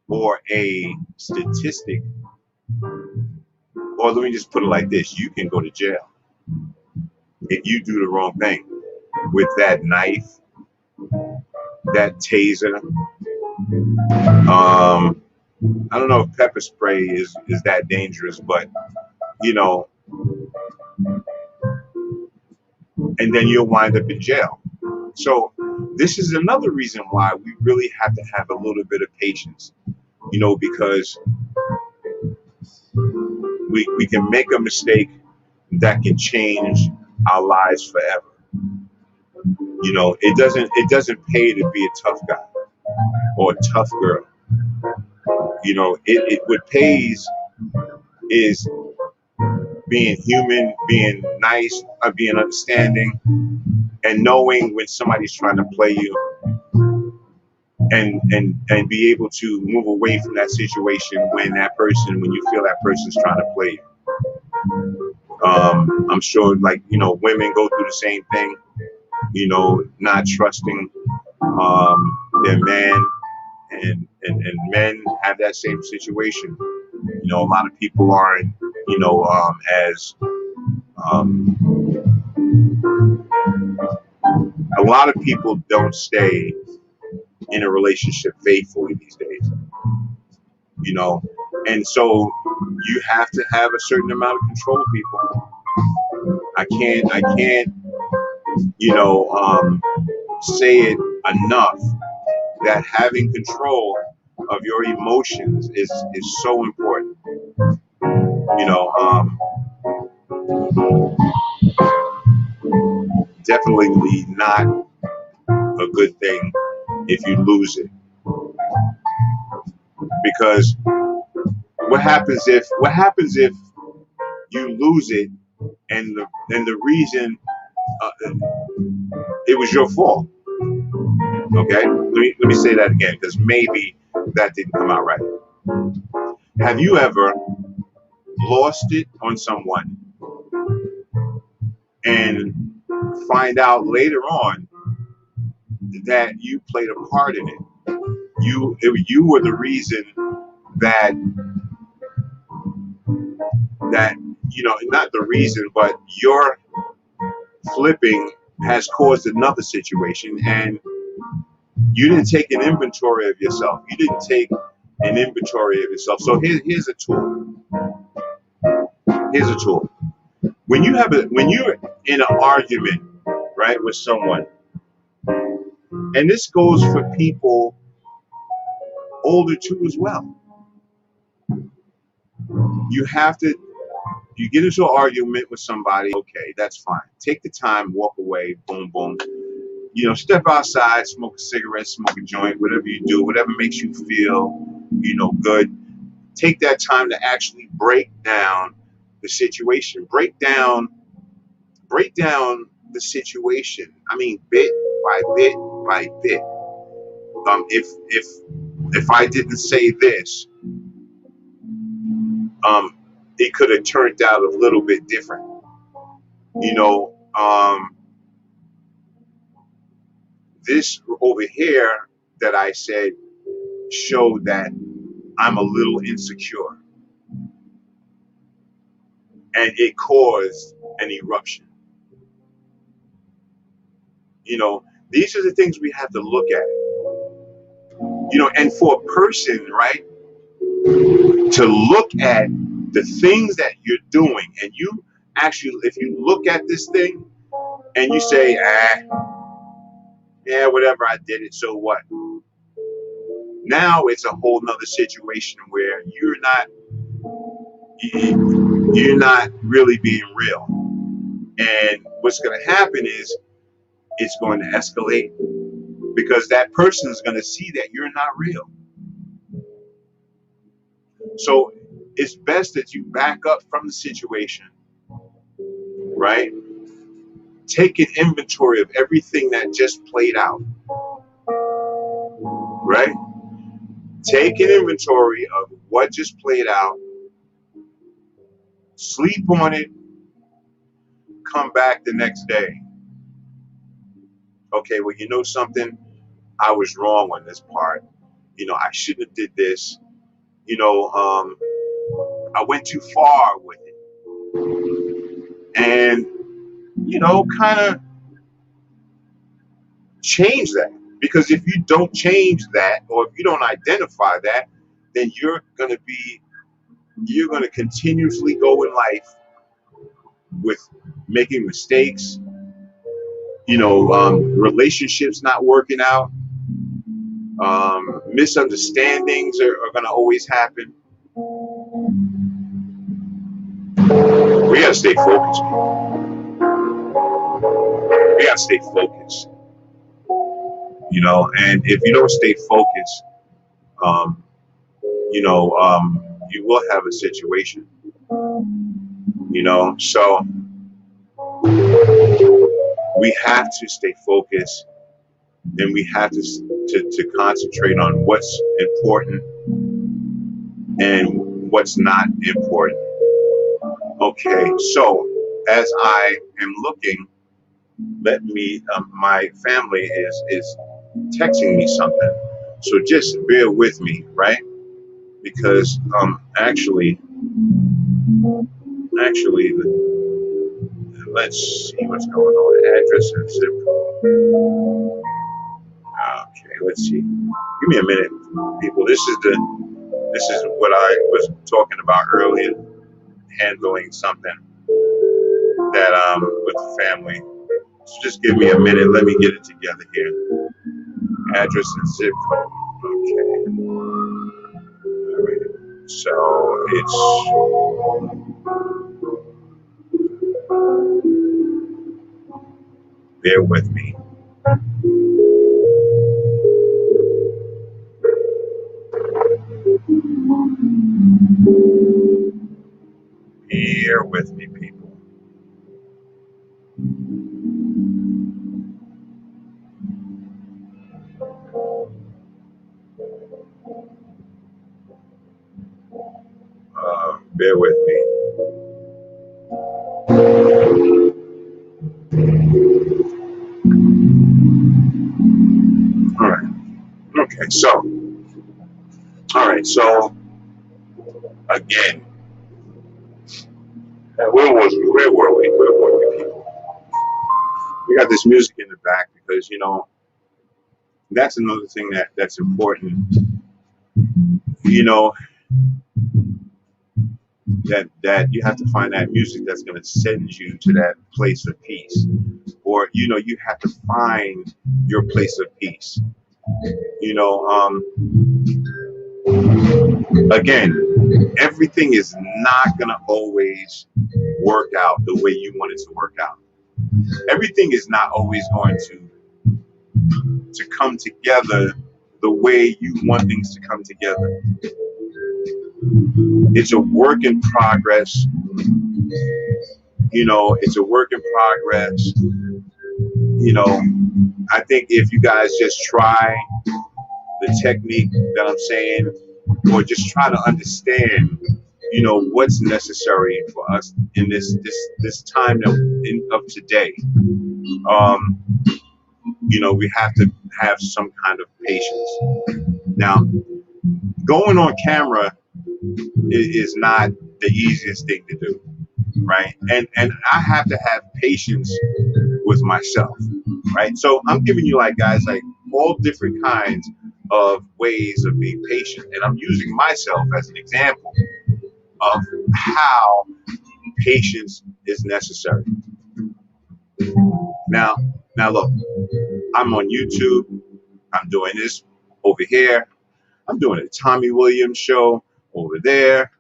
or a statistic. Or let me just put it like this: you can go to jail if you do the wrong thing with that knife, that taser. I don't know if pepper spray is that dangerous, but and then you'll wind up in jail. So this is another reason why we really have to have a little bit of patience, because we can make a mistake that can change our lives forever. It doesn't pay to be a tough guy or a tough girl. What pays is being human, being nice, being understanding, and knowing when somebody's trying to play you, and be able to move away from that situation when you feel that person's trying to play you. I'm sure, women go through the same thing, not trusting their man, and men have that same situation. A lot of people aren't, a lot of people don't stay in a relationship faithfully these days, and so you have to have a certain amount of control, people. I can't, say it enough that having control of your emotions is so important. Definitely not a good thing if you lose it, because what happens if you lose it and the reason it was your fault. Okay, let me say that again because maybe that didn't come out right. Have you ever lost it on someone and find out later on that you played a part in it? You were the reason that not the reason, but your flipping has caused another situation, and you didn't take an inventory of yourself. You didn't take an inventory of yourself. So here's a tool. Here's a tool. When you're in an argument, right, with someone, and this goes for people older too as well. You get into an argument with somebody, okay, that's fine. Take the time, walk away, boom, boom. Step outside, smoke a cigarette, smoke a joint, whatever you do, whatever makes you feel, good. Take that time to actually break down the situation. Break down the situation. I mean, bit by bit by bit. If I didn't say this, it could have turned out a little bit different. This over here that I said showed that I'm a little insecure, and it caused an eruption. These are the things we have to look at. And for a person, right, to look at the things that you're doing, and you actually, if you look at this thing and you say, yeah, whatever, I did it, so what? Now it's a whole nother situation where you're not really being real. And what's going to happen is it's going to escalate because that person is going to see that you're not real. So it's best that you back up from the situation, right? Take an inventory of everything that just played out, right? Take an inventory of what just played out, sleep on it, come back the next day. Okay, well, something? I was wrong on this part. I shouldn't have did this. I went too far with it. And, kind of change that. Because if you don't change that, or if you don't identify that, then you're going to continuously go in life with making mistakes, relationships not working out, misunderstandings are going to always happen. We got to stay focused. We got to stay focused. And if you don't stay focused, you will have a situation. So we have to stay focused, and we have to concentrate on what's important and what's not important. Okay, so as I am looking, my family is texting me something, so just bear with me, right? Because actually, let's see what's going on. Address and zip code. Okay, let's see. Give me a minute, people. This is what I was talking about earlier, handling something that with the family. So just give me a minute. Let me get it together here. Address and zip code. Okay. All right. So bear with me. Bear with me, people. All right. Okay. So, all right. So again, where were we? Where were we, people? We got this music in the back because that's another thing that's important. You know that you have to find that music that's going to send you to that place of peace, or you have to find your place of peace. You know, again, everything is not going to always work out the way you want it to work out. Everything is not always going to come together the way you want things to come together. It's a work in progress. It's a work in progress. I think if you guys just try the technique that I'm saying, or just try to understand, what's necessary for us in this time of today. We have to have some kind of patience. Now, going on camera is not the easiest thing to do, right? And I have to have patience with myself, right? So I'm giving you guys, all different kinds of ways of being patient, and I'm using myself as an example of how patience is necessary. Now look, I'm on YouTube. I'm doing this over here. I'm doing a Tommy Williams show over there,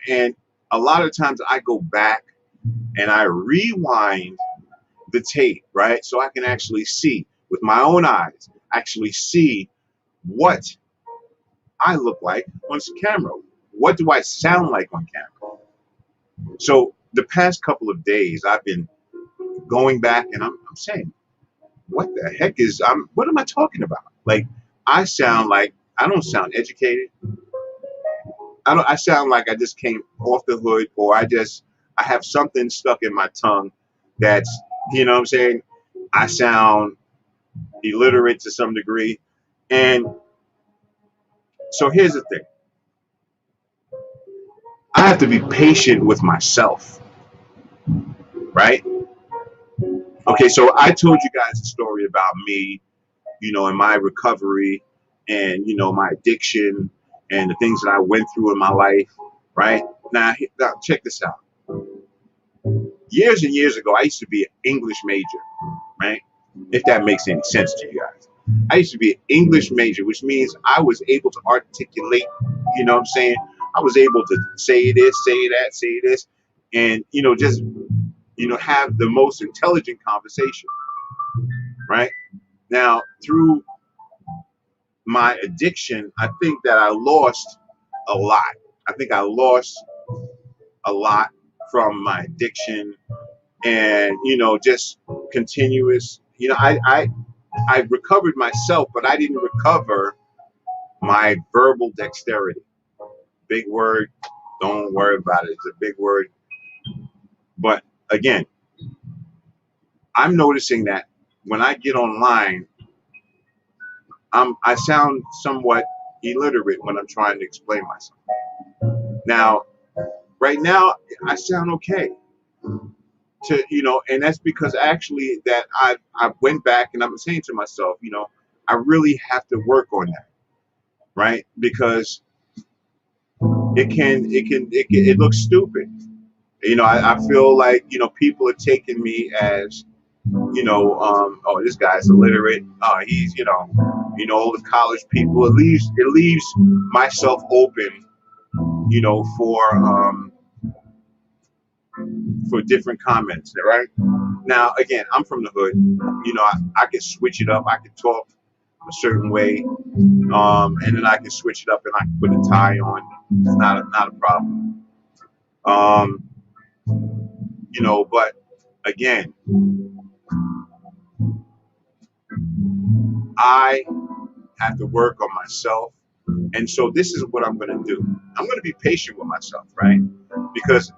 and a lot of times I go back and I rewind the tape, right? So I can actually see with my own eyes, actually see what I look like on camera. What do I sound like on camera? So the past couple of days, I've been going back and I'm saying, what the heck what am I talking about? I sound like I don't sound educated. I sound like I just came off the hood, or I have something stuck in my tongue that's, what I'm saying? I sound illiterate to some degree. And so here's the thing. I have to be patient with myself, right? Okay, so I told you guys a story about me, and my recovery and, my addiction and the things that I went through in my life, right? Now check this out. Years and years ago, I used to be an English major, right? If that makes any sense to you guys. I used to be an English major, which means I was able to articulate, what I'm saying? I was able to say this, say that, say this, and, just, have the most intelligent conversation, right? Now, through my addiction, I think that I lost a lot. I think I lost a lot from my addiction and, just continuous, I recovered myself, but I didn't recover my verbal dexterity. Big word. Don't worry about it. It's a big word. But again, I'm noticing that when I get online, I sound somewhat illiterate when I'm trying to explain myself. Now, right now, I sound okay. And that's because actually that I went back and I'm saying to myself, I really have to work on that, right? Because it looks stupid. I feel like, people are taking me as, oh, this guy's illiterate. Oh, he's, all the college people. It leaves myself open, for different comments, right? Now, again, I'm from the hood. I can switch it up. I can talk a certain way, and then I can switch it up and I can put a tie on. It's not a problem. But again, I have to work on myself. And so this is what I'm going to do. I'm going to be patient with myself, right? Because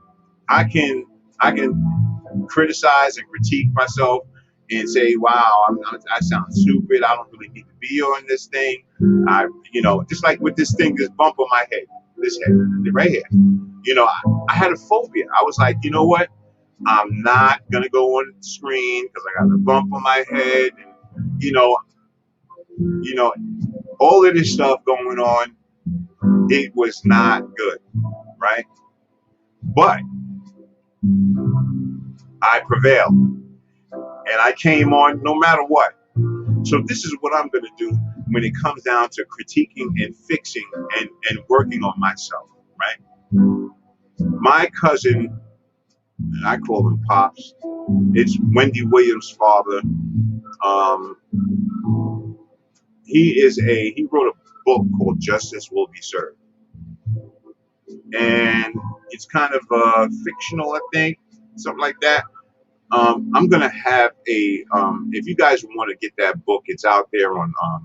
I can I can criticize and critique myself and say, wow, I sound stupid. I don't really need to be on this thing. Just like with this thing, this bump on my head, this head, right here. I had a phobia. I was like, you know what? I'm not gonna go on the screen because I got a bump on my head. And, you know, all of this stuff going on. It was not good, right? But I prevailed, and I came on no matter what. So this is what I'm going to do when it comes down to critiquing and fixing and working on myself, right? My cousin, and I call him Pops, it's Wendy Williams' father. He wrote a book called Justice Will Be Served. And it's kind of fictional, I think, something like that. I'm gonna have if you guys want to get that book, it's out there on all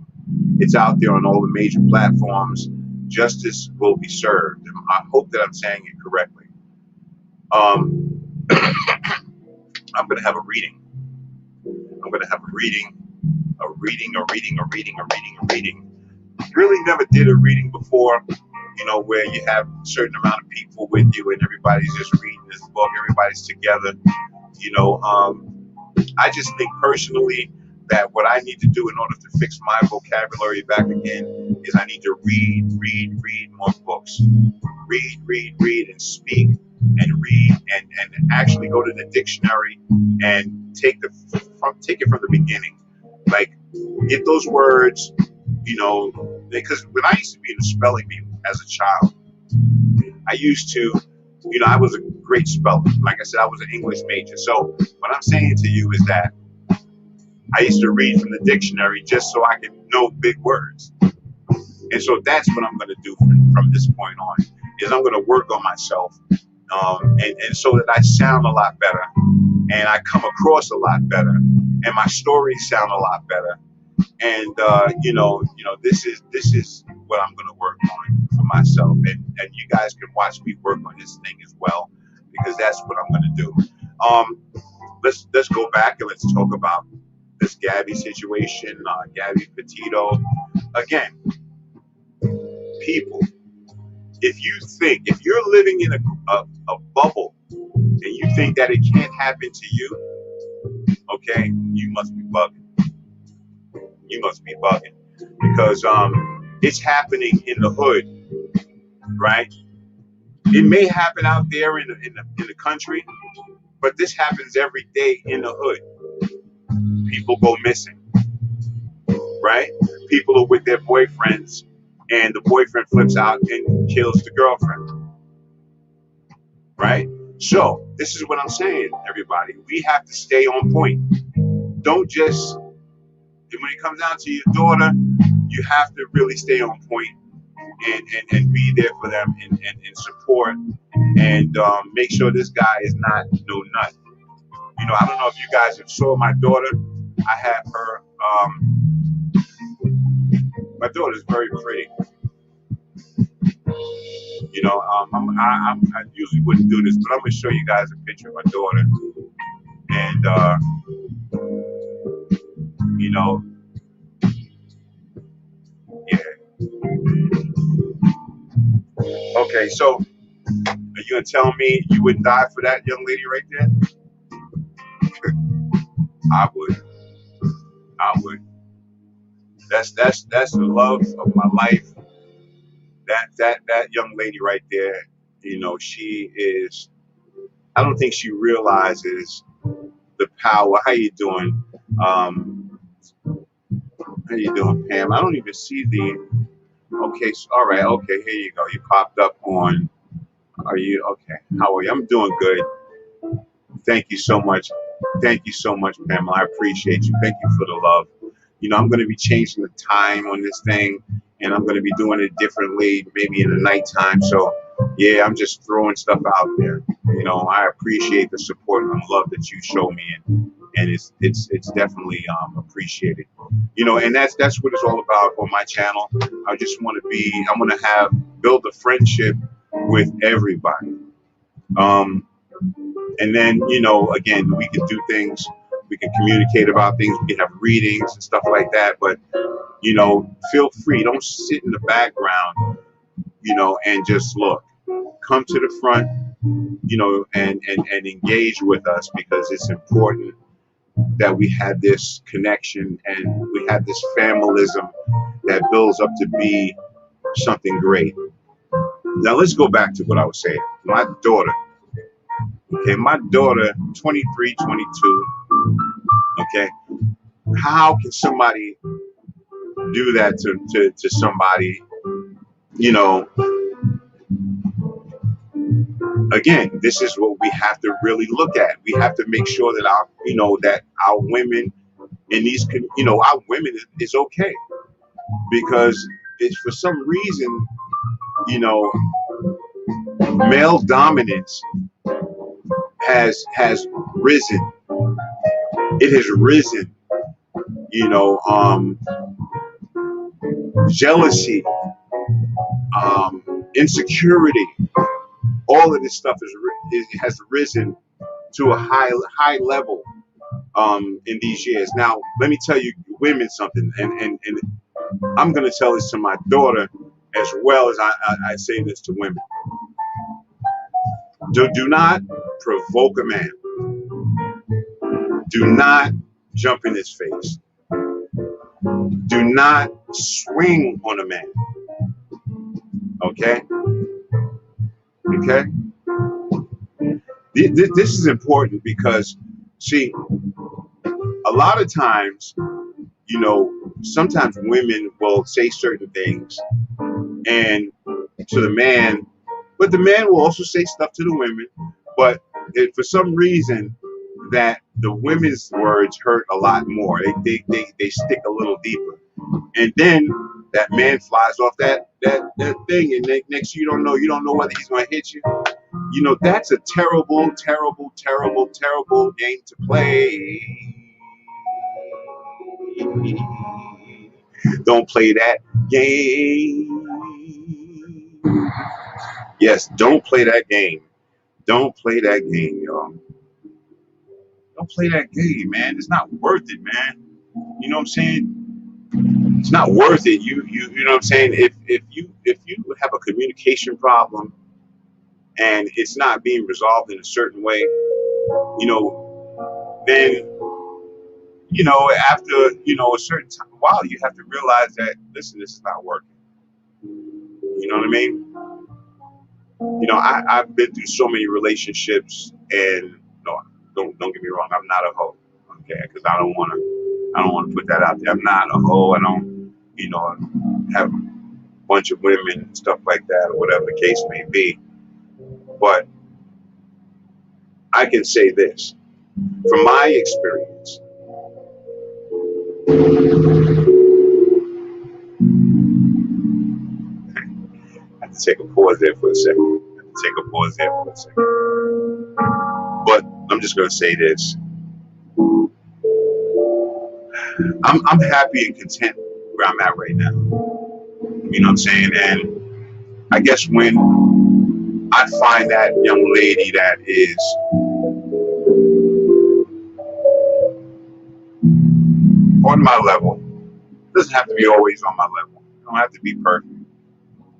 the major platforms. Justice Will Be Served. I hope that I'm saying it correctly. I'm gonna have a reading. I'm gonna have a reading. Really never did a reading before, where you have a certain amount of people with you and everybody's just reading this book, everybody's together. I just think personally that what I need to do in order to fix my vocabulary back again is I need to read more books. Read and speak and read and actually go to the dictionary and take it from the beginning. Like, get those words, because when I used to be in the spelling bee as a child, I used to, I was a great speller. Like I said, I was an English major. So what I'm saying to you is that I used to read from the dictionary just so I could know big words. And so that's what I'm going to do from this point on, is I'm going to work on myself, and so that I sound a lot better and I come across a lot better and my stories sound a lot better. And, this is what I'm going to work on for myself. And you guys can watch me work on this thing as well, because that's what I'm going to do. Let's go back and let's talk about this Gabby situation, Gabby Petito. Again, people, if you're living in a bubble and you think that it can't happen to you, okay, you must be bugging. You must be bugging, because it's happening in the hood, right? It may happen out there in the country, but this happens every day in the hood. People go missing, right? People are with their boyfriends, and the boyfriend flips out and kills the girlfriend, right? So this is what I'm saying, everybody. We have to stay on point. Don't just, when it comes down to your daughter, you have to really stay on point and be there for them and support and make sure this guy is not no nut. I don't know if you guys have saw my daughter. I have her. My daughter's very pretty. I usually wouldn't do this, but I'm gonna show you guys a picture of my daughter. And yeah. Okay, so are you gonna tell me you wouldn't die for that young lady right there? I would. That's the love of my life. That young lady right there, she is. I don't think she realizes the power. How you doing? How you doing, Pam? I don't even see the. Okay, so, all right. Okay, here you go. You popped up on. Are you okay? How are you? I'm doing good. Thank you so much. Thank you so much, Pamela. I appreciate you. Thank you for the love. I'm going to be changing the time on this thing, and I'm going to be doing it differently, maybe in the nighttime. So, yeah, I'm just throwing stuff out there. I appreciate the support and the love that you show me, and it's definitely appreciated. And that's what it's all about on my channel. I want to build a friendship with everybody. And then, again, we can do things, we can communicate about things, we can have readings and stuff like that. But, feel free. Don't sit in the background, and just look. Come to the front, and engage with us, because it's important that we have this connection and we have this familism that builds up to be something great. Now let's go back to what I was saying. My daughter, 23, 22, okay? How can somebody do that to somebody, Again, this is what we have to really look at. We have to make sure that our women in these, our women is okay, because it's for some reason, male dominance has risen. It has risen. Jealousy, insecurity, all of this stuff has risen to a high level in these years. Now, let me tell you women something, and I'm going to tell this to my daughter as well as I say this to women. Do not provoke a man. Do not jump in his face. Do not swing on a man. Okay? Okay? This is important because, see, a lot of times, sometimes women will say certain things and to the man, but the man will also say stuff to the women. But for some reason, that the women's words hurt a lot more. They stick a little deeper. And then that man flies off that thing, and next you don't know whether he's going to hit you. That's a terrible, terrible, terrible, terrible game to play. Don't play that game. Yes, don't play that game. Don't play that game, y'all. Don't play that game, man. It's not worth it, man. You know what I'm saying? It's not worth it. You know what I'm saying? If you have a communication problem and it's not being resolved in a certain way, then after a certain time, while you have to realize that, listen, this is not working. You know what I mean? I've been through so many relationships, and no, don't get me wrong, I'm not a hoe, okay? Because I don't want to put that out there. I'm not a hoe. I don't, have a bunch of women and stuff like that, or whatever the case may be. But I can say this, from my experience. I have to take a pause there for a second. But I'm just going to say this. I'm happy and content where I'm at right now. You know what I'm saying? And I guess when I find that young lady that is on my level, it doesn't have to be always on my level. You don't have to be perfect. You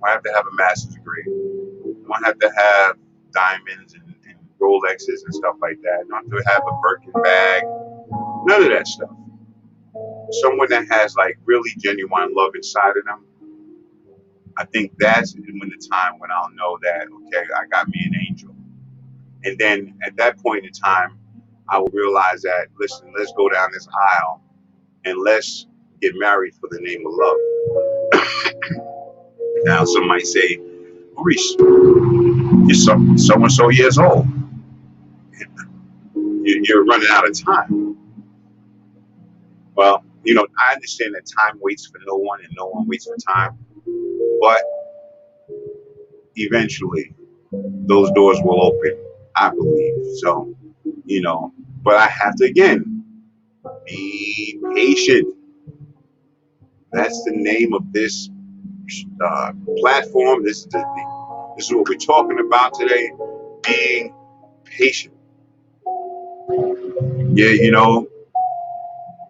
don't have to have a master's degree. You don't have to have diamonds and Rolexes and stuff like that. You don't have to have a Birkin bag. None of that stuff. Someone that has like really genuine love inside of them, I think that's when the time when I'll know that, okay, I got me an angel. And then at that point in time, I will realize that, listen, let's go down this aisle and let's get married for the name of love. Now, some might say, Maurice, you're so-and-so years old. You're running out of time. Well, I understand that time waits for no one and no one waits for time. But eventually, those doors will open, I believe. So, but I have to, again, be patient. That's the name of this platform. This is what we're talking about today, being patient. Yeah, you know,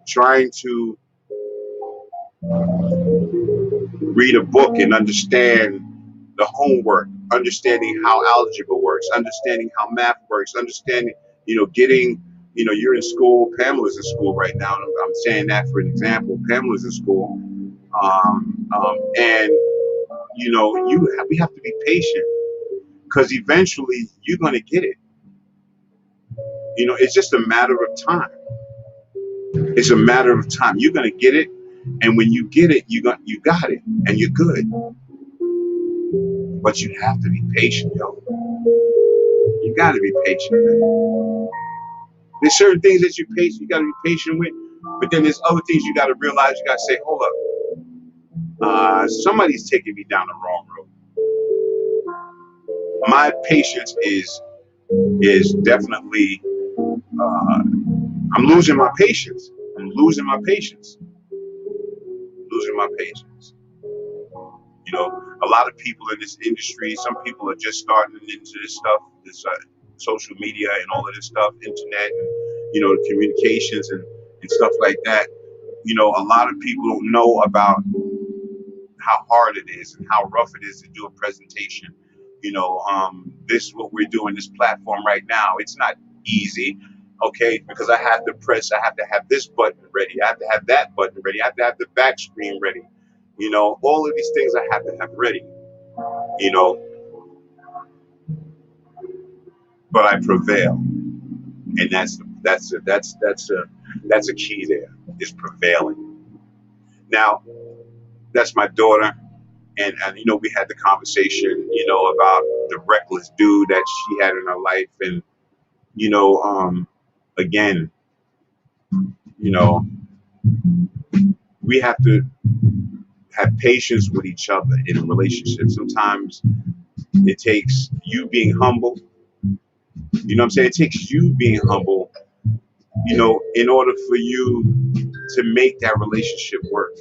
trying to read a book and understand the homework, understanding how algebra works, understanding how math works, understanding, getting, you're in school. Pamela's in school right now. And I'm saying that for an example. Pamela's in school, and we have to be patient because eventually you're going to get it. It's just a matter of time. It's a matter of time. You're going to get it, and when you get it, you got it, and you're good. But you have to be patient, yo. You got to be patient, man. There's certain things that you got to be patient with, but then there's other things you got to realize. You got to say, hold up, somebody's taking me down the wrong road. My patience is definitely. I'm losing my patience. I'm losing my patience. Losing my patience. A lot of people in this industry, some people are just starting into this stuff, this social media and all of this stuff, internet, and, the communications and stuff like that. A lot of people don't know about how hard it is and how rough it is to do a presentation. This is what we're doing, this platform right now. It's not easy, okay, because I have to have this button ready. I have to have that button ready. I have to have the back screen ready. All of these things I have to have ready, but I prevail. And that's a key there, is prevailing. Now, that's my daughter. And we had the conversation, about the reckless dude that she had in her life. And, again, we have to have patience with each other in a relationship. Sometimes it takes you being humble. You know what I'm saying? It takes you being humble, in order for you to make that relationship work.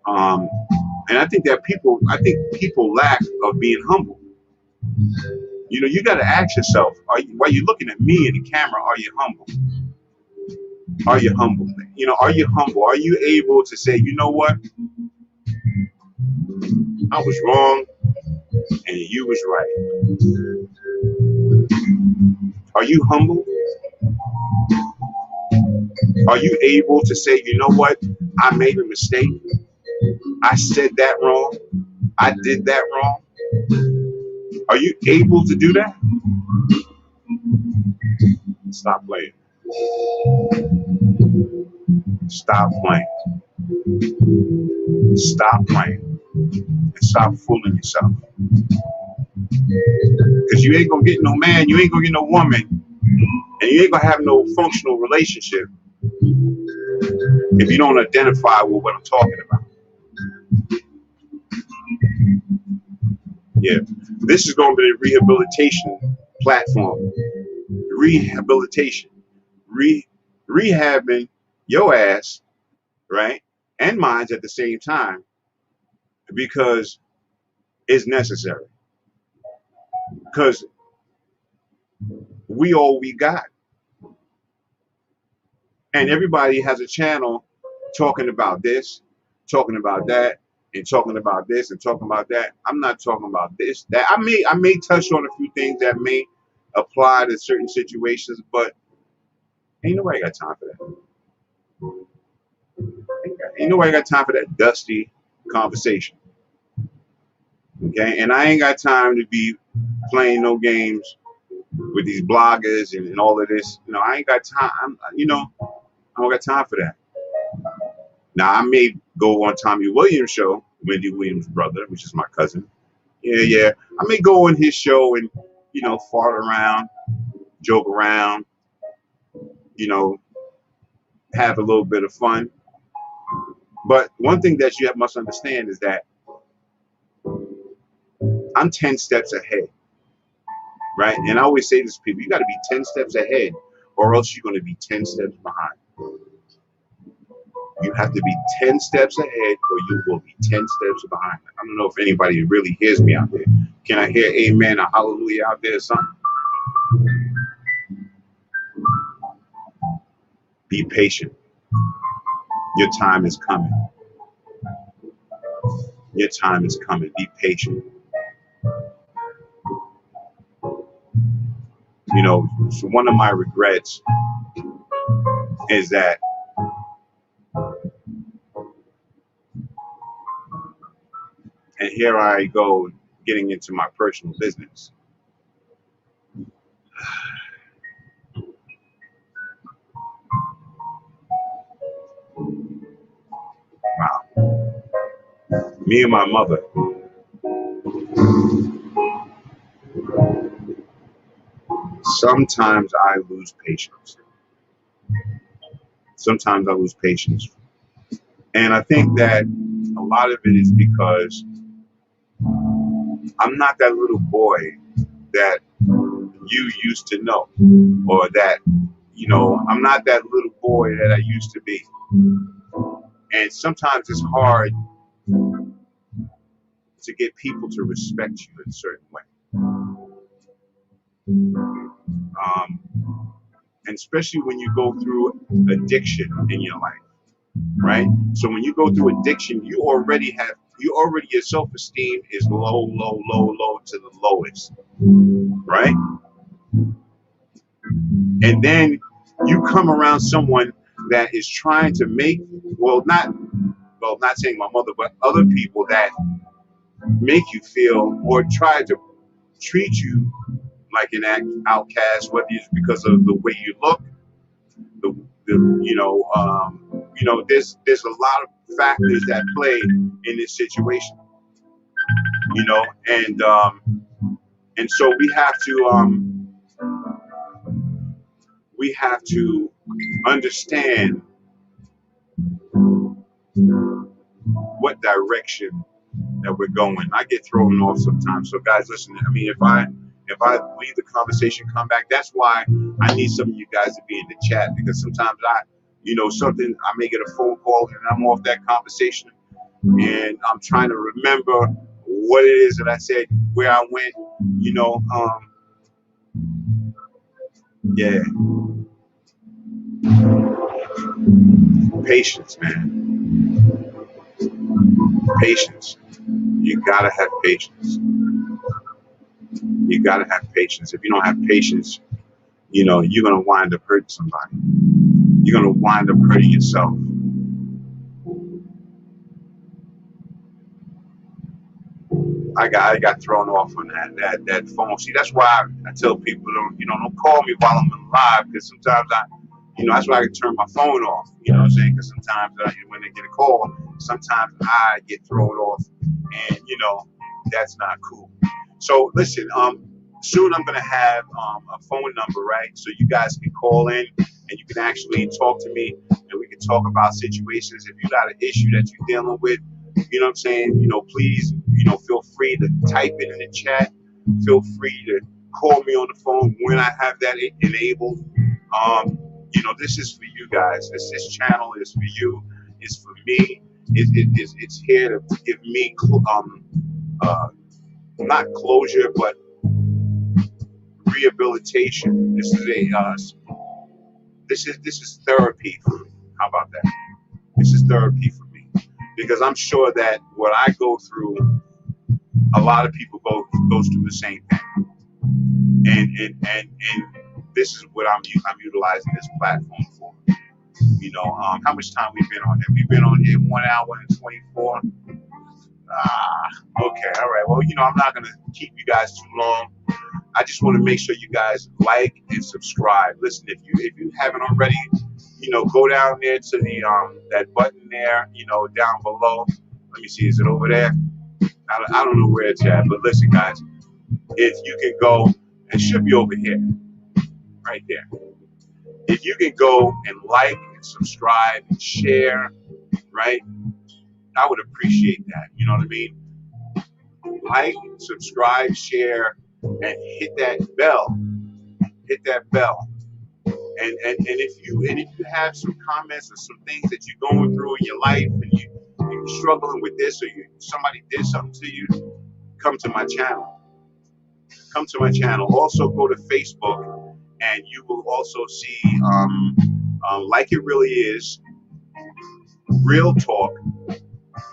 And I think people lack of being humble. You got to ask yourself, while you're looking at me in the camera, are you humble? Are you humble? Are you humble? Are you able to say, you know what? I was wrong and you was right. Are you humble? Are you able to say, you know what? I made a mistake. I said that wrong. I did that wrong. Are you able to do that? Stop playing. Stop playing. Stop playing. And stop fooling yourself. Because you ain't going to get no man, you ain't going to get no woman, and you ain't going to have no functional relationship if you don't identify with what I'm talking about. Yeah. This is going to be a rehabilitation platform. Rehabilitation. Rehabbing your ass, right? And mine at the same time, because it's necessary. Because we all we got. And everybody has a channel talking about this, talking about that, and talking about this and talking about that. I'm not talking about this, that. I may touch on a few things that may apply to certain situations, but ain't nobody got time for that. Ain't nobody got time for that dusty conversation. Okay, and I ain't got time to be playing no games with these bloggers and all of this. I ain't got time. I don't got time for that. Now, I may go on Tommy Williams' show, Wendy Williams' brother, which is my cousin. Yeah. I may go on his show and, fart around, joke around, have a little bit of fun. But one thing that you must understand is that I'm 10 steps ahead, right? And I always say this to people, you got to be 10 steps ahead or else you're going to be 10 steps behind. You have to be 10 steps ahead or you will be 10 steps behind. I don't know if anybody really hears me out there. Can I hear amen or hallelujah out there or something? Be patient. Your time is coming. Your time is coming. Be patient. You know, so one of my regrets is that and here I go getting into my personal business. Wow. Me and my mother, sometimes I lose patience. Sometimes I lose patience. And I think that a lot of it is because I'm not that little boy that you used to know, or that, you know, I'm not that little boy that I used to be. And sometimes it's hard to get people to respect you in a certain way. And especially when you go through addiction in your life, right? So when you go through addiction, your self-esteem is low to the lowest, right? And then you come around someone that is trying to make, not saying my mother, but other people that make you feel or try to treat you like an outcast, whether it's because of the way you look, there's a lot of factors that play in this situation, you know, and so we have to understand what direction that we're going. I get thrown off sometimes. So guys, listen, I mean, if I leave the conversation, come back, that's why I need some of you guys to be in the chat, because sometimes I may get a phone call and I'm off that conversation and I'm trying to remember what it is that I said, where I went, yeah. Patience, man. Patience. You gotta have patience. You gotta have patience. If you don't have patience, you're gonna wind up hurting somebody. You're gonna wind up hurting yourself. I got thrown off on that phone. See, that's why I tell people don't call me while I'm on live, because sometimes that's why I can turn my phone off. You know what I'm saying? Because sometimes when they get a call, sometimes I get thrown off, and that's not cool. So listen, soon I'm gonna have a phone number, right? So you guys can call in and you can actually talk to me, and we can talk about situations. If you got an issue that you're dealing with, you know what I'm saying? Please, feel free to type it in the chat. Feel free to call me on the phone when I have that enabled. This is for you guys. This channel is for you. It's for me. It's here to give me not closure, but rehabilitation. This is therapy for me. How about that? This is therapy for me, because I'm sure that what I go through, a lot of people goes through the same thing, and this is what I'm utilizing this platform for. How much time we've been on here? We've been on here 1 hour and 24. Okay, all right. Well, I'm not gonna keep you guys too long. I just want to make sure you guys like and subscribe. Listen, if you haven't already, go down there to the that button there, down below. Let me see, is it over there? I don't know where it's at, but listen, guys, if you can go, it should be over here, right there. If you can go and like and subscribe and share, right? I would appreciate that. You know what I mean? Like, subscribe, share, and hit that bell. Hit that bell. And if you have some comments or some things that you're going through in your life, and you're struggling with this, or somebody did something to you, come to my channel. Come to my channel. Also go to Facebook, and you will also see Like It Really Is, Real Talk,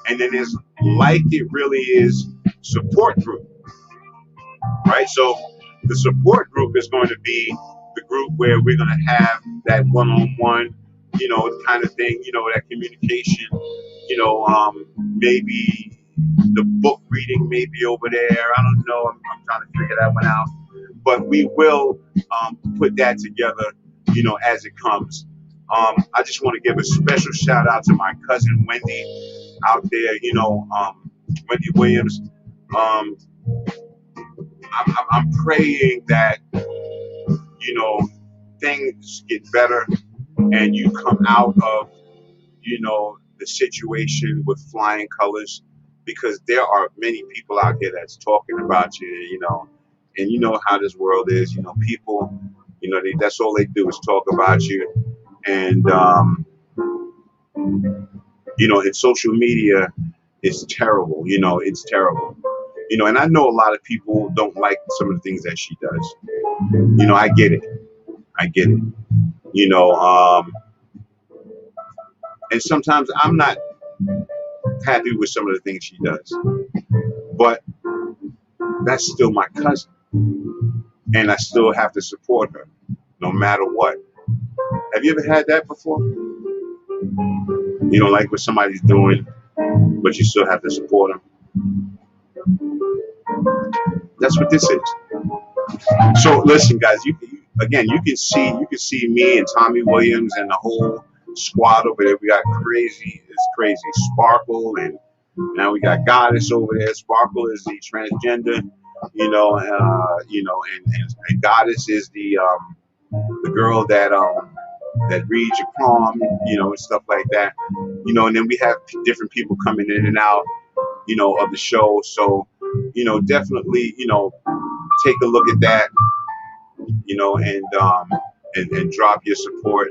and then there's Like It Really Is support group, right? So the support group is going to be the group where we're going to have that one-on-one, kind of thing, that communication, maybe the book reading may be over there. I don't know. I'm trying to figure that one out. But we will put that together, as it comes. I just want to give a special shout out to my cousin Wendy out there, Wendy Williams. Um, I'm praying that, things get better and you come out of, the situation with flying colors, because there are many people out here that's talking about you, and you know how this world is, people, that's all they do is talk about you. And, and social media is terrible, it's terrible. And I know a lot of people don't like some of the things that she does. I get it. I get it. You know, um, and sometimes I'm not happy with some of the things she does, but that's still my cousin, and I still have to support her, no matter what. Have you ever had that before? Like what somebody's doing, but you still have to support them. That's what this is. So listen, guys. You can see me and Tommy Williams and the whole squad over there. We got it's crazy Sparkle, and now we got Goddess over there. Sparkle is the transgender, and Goddess is the girl that reads your palm, and stuff like that, and then we have different people coming in and out, of the show. So, definitely, take a look at that, and drop your support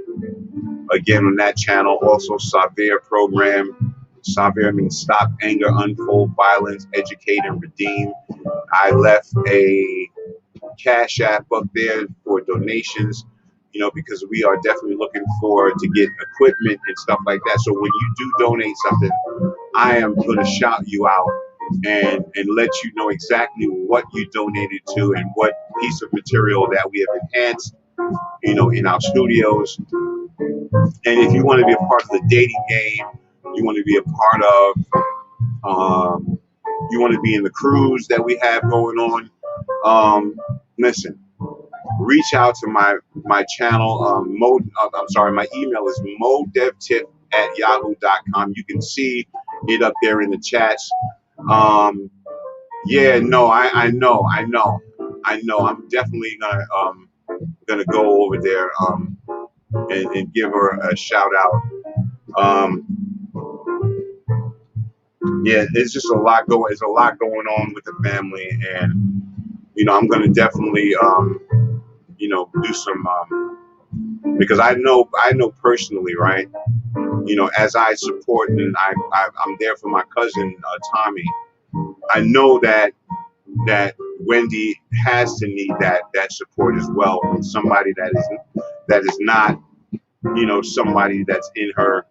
again on that channel. Also, Savere program. Savere means Stop Anger, Unfold Violence, Educate and Redeem. I left a Cash App up there for donations, because we are definitely looking forward to get equipment and stuff like that. So when you do donate something, I am going to shout you out and let you know exactly what you donated to and what piece of material that we have enhanced, in our studios. And if you want to be a part of the dating game, you want to be a part of, you want to be in the cruise that we have going on, listen, reach out to my channel. My email is modevtip@yahoo.com. You can see it up there in the chats. Yeah, no, I know. I'm definitely gonna go over there and give her a shout out. Yeah, it's just a lot going. There's a lot going on with the family, and I'm gonna definitely do some because I know personally, right? As I support and I'm there for my cousin Tommy. I know that Wendy has to need that support as well from somebody that is not somebody that's in her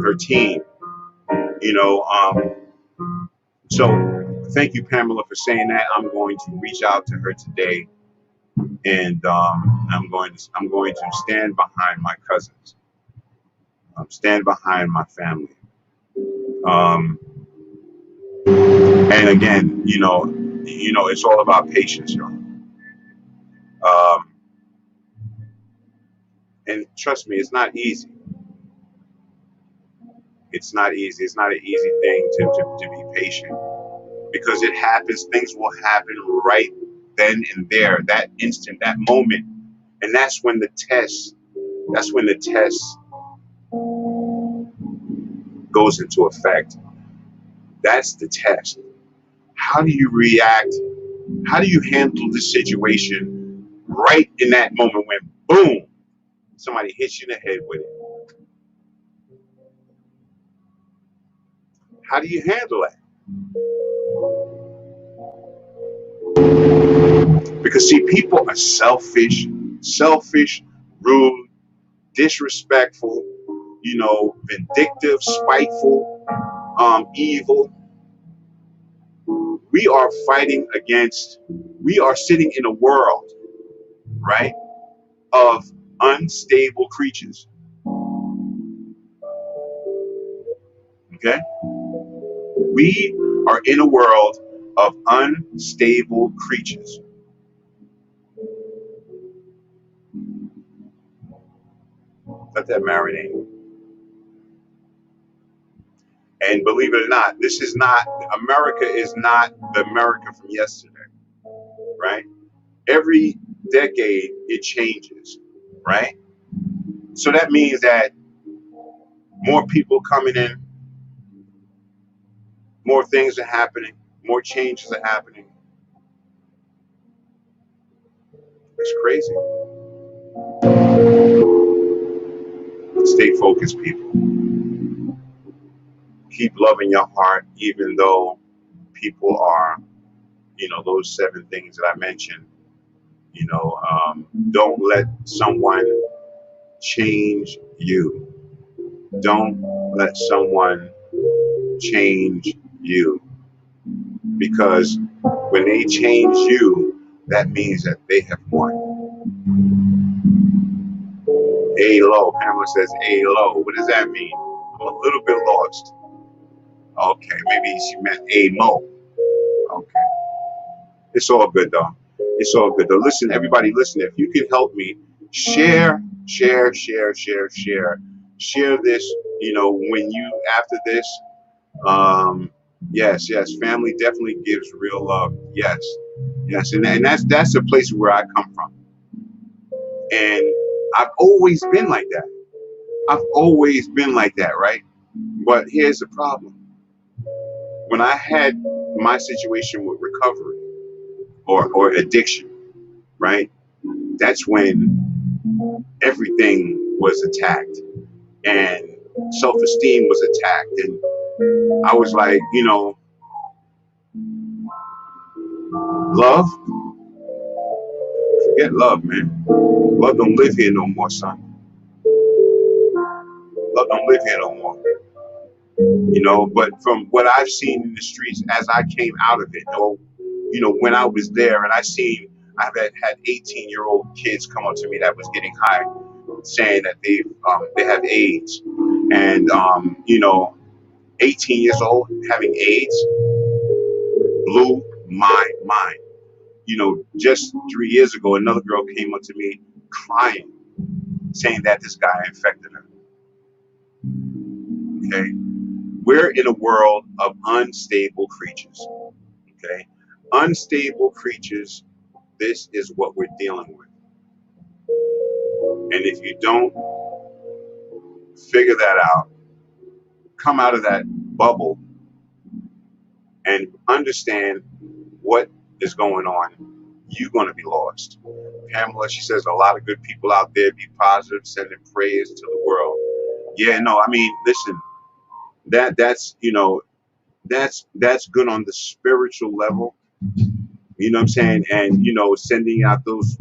her team. So thank you, Pamela, for saying that. I'm going to reach out to her today, and I'm going to stand behind my cousins. Stand behind my family. And again, it's all about patience, y'all. And trust me, it's not easy. It's not easy. It's not an easy thing to be patient, because it happens. Things will happen right then and there, that instant, that moment, and that's when the test goes into effect. That's the test. How do you react? How do you handle the situation right in that moment when, boom, somebody hits you in the head with it? How do you handle that? Because see, people are selfish, rude, disrespectful, vindictive, spiteful, evil. We are we are sitting in a world, right, of unstable creatures. Okay? We are in a world of unstable creatures. Let that marinate. And believe it or not, America is not the America from yesterday, right? Every decade it changes, right? So that means that more people coming in, more things are happening, more changes are happening. It's crazy. Stay focused, people. Keep loving your heart, even though people are, those 7 things that I mentioned. Don't let someone change you. Don't let someone change you. Because when they change you, that means that they have won. A-low. Pamela says A-low. What does that mean? I'm a little bit lost. Okay, maybe she meant A-mo. Okay. It's all good, though. It's all good, though. Listen, everybody, listen. If you can help me, share this, when you, after this, yes, family definitely gives real love. Yes. And that's the place where I come from. And I've always been like that. Right? But here's the problem. When I had my situation with recovery or addiction, right? That's when everything was attacked and self-esteem was attacked. And I was like, love? Forget love, man. Love don't live here no more, son. Love don't live here no more. But from what I've seen in the streets as I came out of it, when I was there and I've had 18-year-old kids come up to me that was getting high, saying that they have AIDS. And, 18 years old having AIDS blew my mind. Just 3 years ago, another girl came up to me crying, saying that this guy infected her. Okay? We're in a world of unstable creatures. Okay? Unstable creatures, this is what we're dealing with. And if you don't figure that out, come out of that bubble and understand what is going on, you're going to be lost. Pamela, she says, a lot of good people out there, be positive, sending prayers to the world. Yeah, no, I mean, listen, that's good on the spiritual level. You know what I'm saying? And, sending out those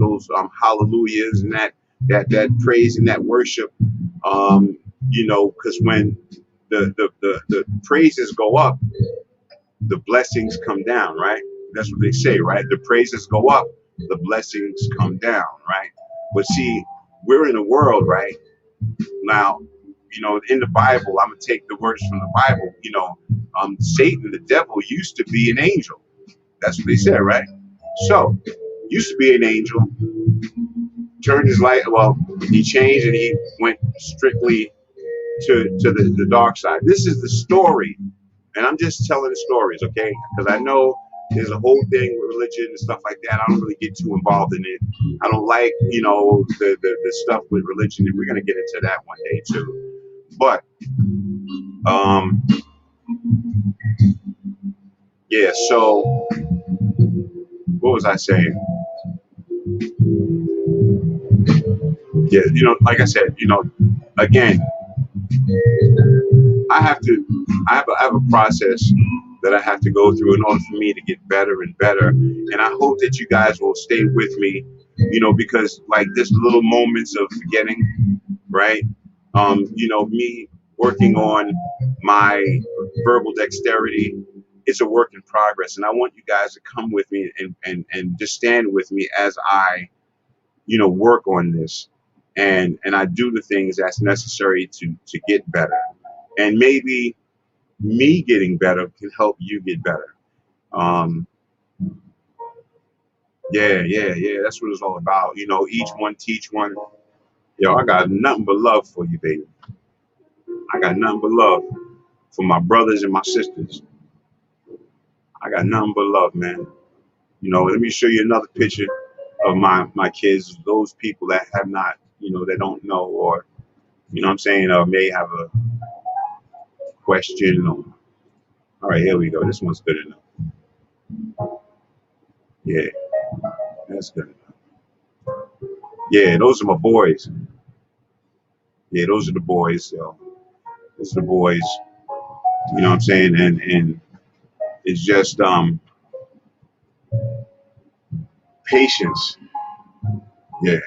hallelujahs and that praise and that worship, because when the praises go up, the blessings come down, right? That's what they say, right? The praises go up, the blessings come down, right? But see, we're in a world, right? Now, in the Bible, I'm going to take the words from the Bible, Satan, the devil, used to be an angel. That's what they said, right? So, used to be an angel, turned his light, he changed and he went strictly to the dark side. This is the story. And I'm just telling the stories, okay? Because I know there's a whole thing with religion and stuff like that. I don't really get too involved in it. I don't like, the stuff with religion, and we're going to get into that one day too. But, yeah, so what was I saying? Yeah, like I said, again, I have a process that I have to go through in order for me to get better and better. And I hope that you guys will stay with me, because like this little moments of forgetting, right? Me working on my verbal dexterity, it's a work in progress. And I want you guys to come with me and just stand with me as I, work on this and I do the things that's necessary to get better. And maybe me getting better can help you get better. Um, yeah. That's what it's all about. Each one teach one. Yo, I got nothing but love for you, baby. I got nothing but love for my brothers and my sisters. I got nothing but love, man. Let me show you another picture of my kids. Those people that have not, that don't know, or what I'm saying, may have a question. All right, here we go. This one's good enough. Yeah, that's good enough. Yeah, those are my boys. Yeah, those are the boys. So those are the boys. You know what I'm saying? And it's just patience. Yeah,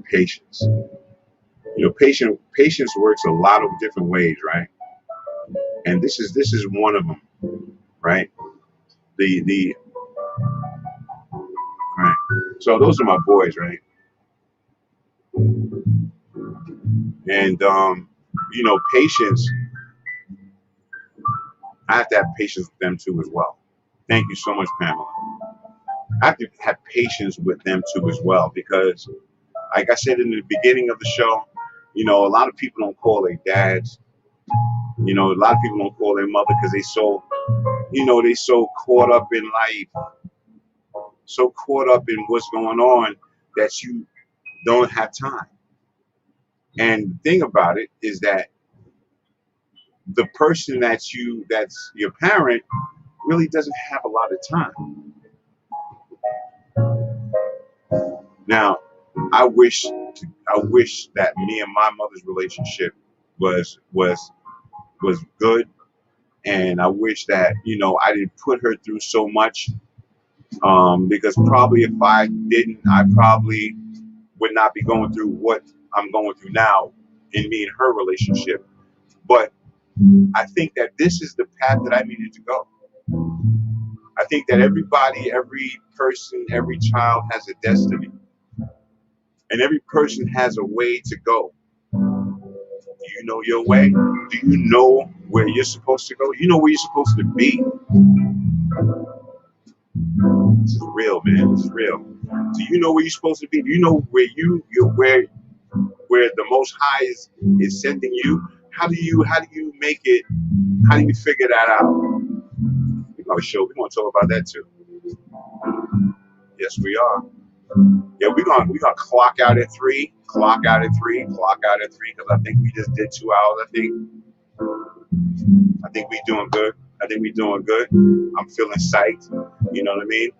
patience. Patience works a lot of different ways, right? And this is one of them, right? The right. So those are my boys, right? And patience. I have to have patience with them too as well. Thank you so much, Pamela. I have to have patience with them too as well because, like I said in the beginning of the show, a lot of people don't call their dads. A lot of people don't call their mother because they so caught up in life, so caught up in what's going on that you don't have time. And the thing about it is that the person that's your parent really doesn't have a lot of time. Now, I wish that me and my mother's relationship was good, and I wish that I didn't put her through so much, because probably if I didn't, I probably would not be going through what I'm going through now in me and her relationship. But I think that this is the path that I needed to go. I think that everybody, every person, every child has a destiny. And every person has a way to go. Do you know your way? Do you know where you're supposed to go? You know where you're supposed to be. This is real, man. This is real. Do you know where you're supposed to be? Do you know where where the Most High is sending you? How do you make it? How do you figure that out? We're gonna talk about that too. Yes, we are. Yeah, we're gonna clock out at 3, clock out at 3, because I think we just did 2 hours. I think we doing good. I'm feeling psyched. You know what I mean?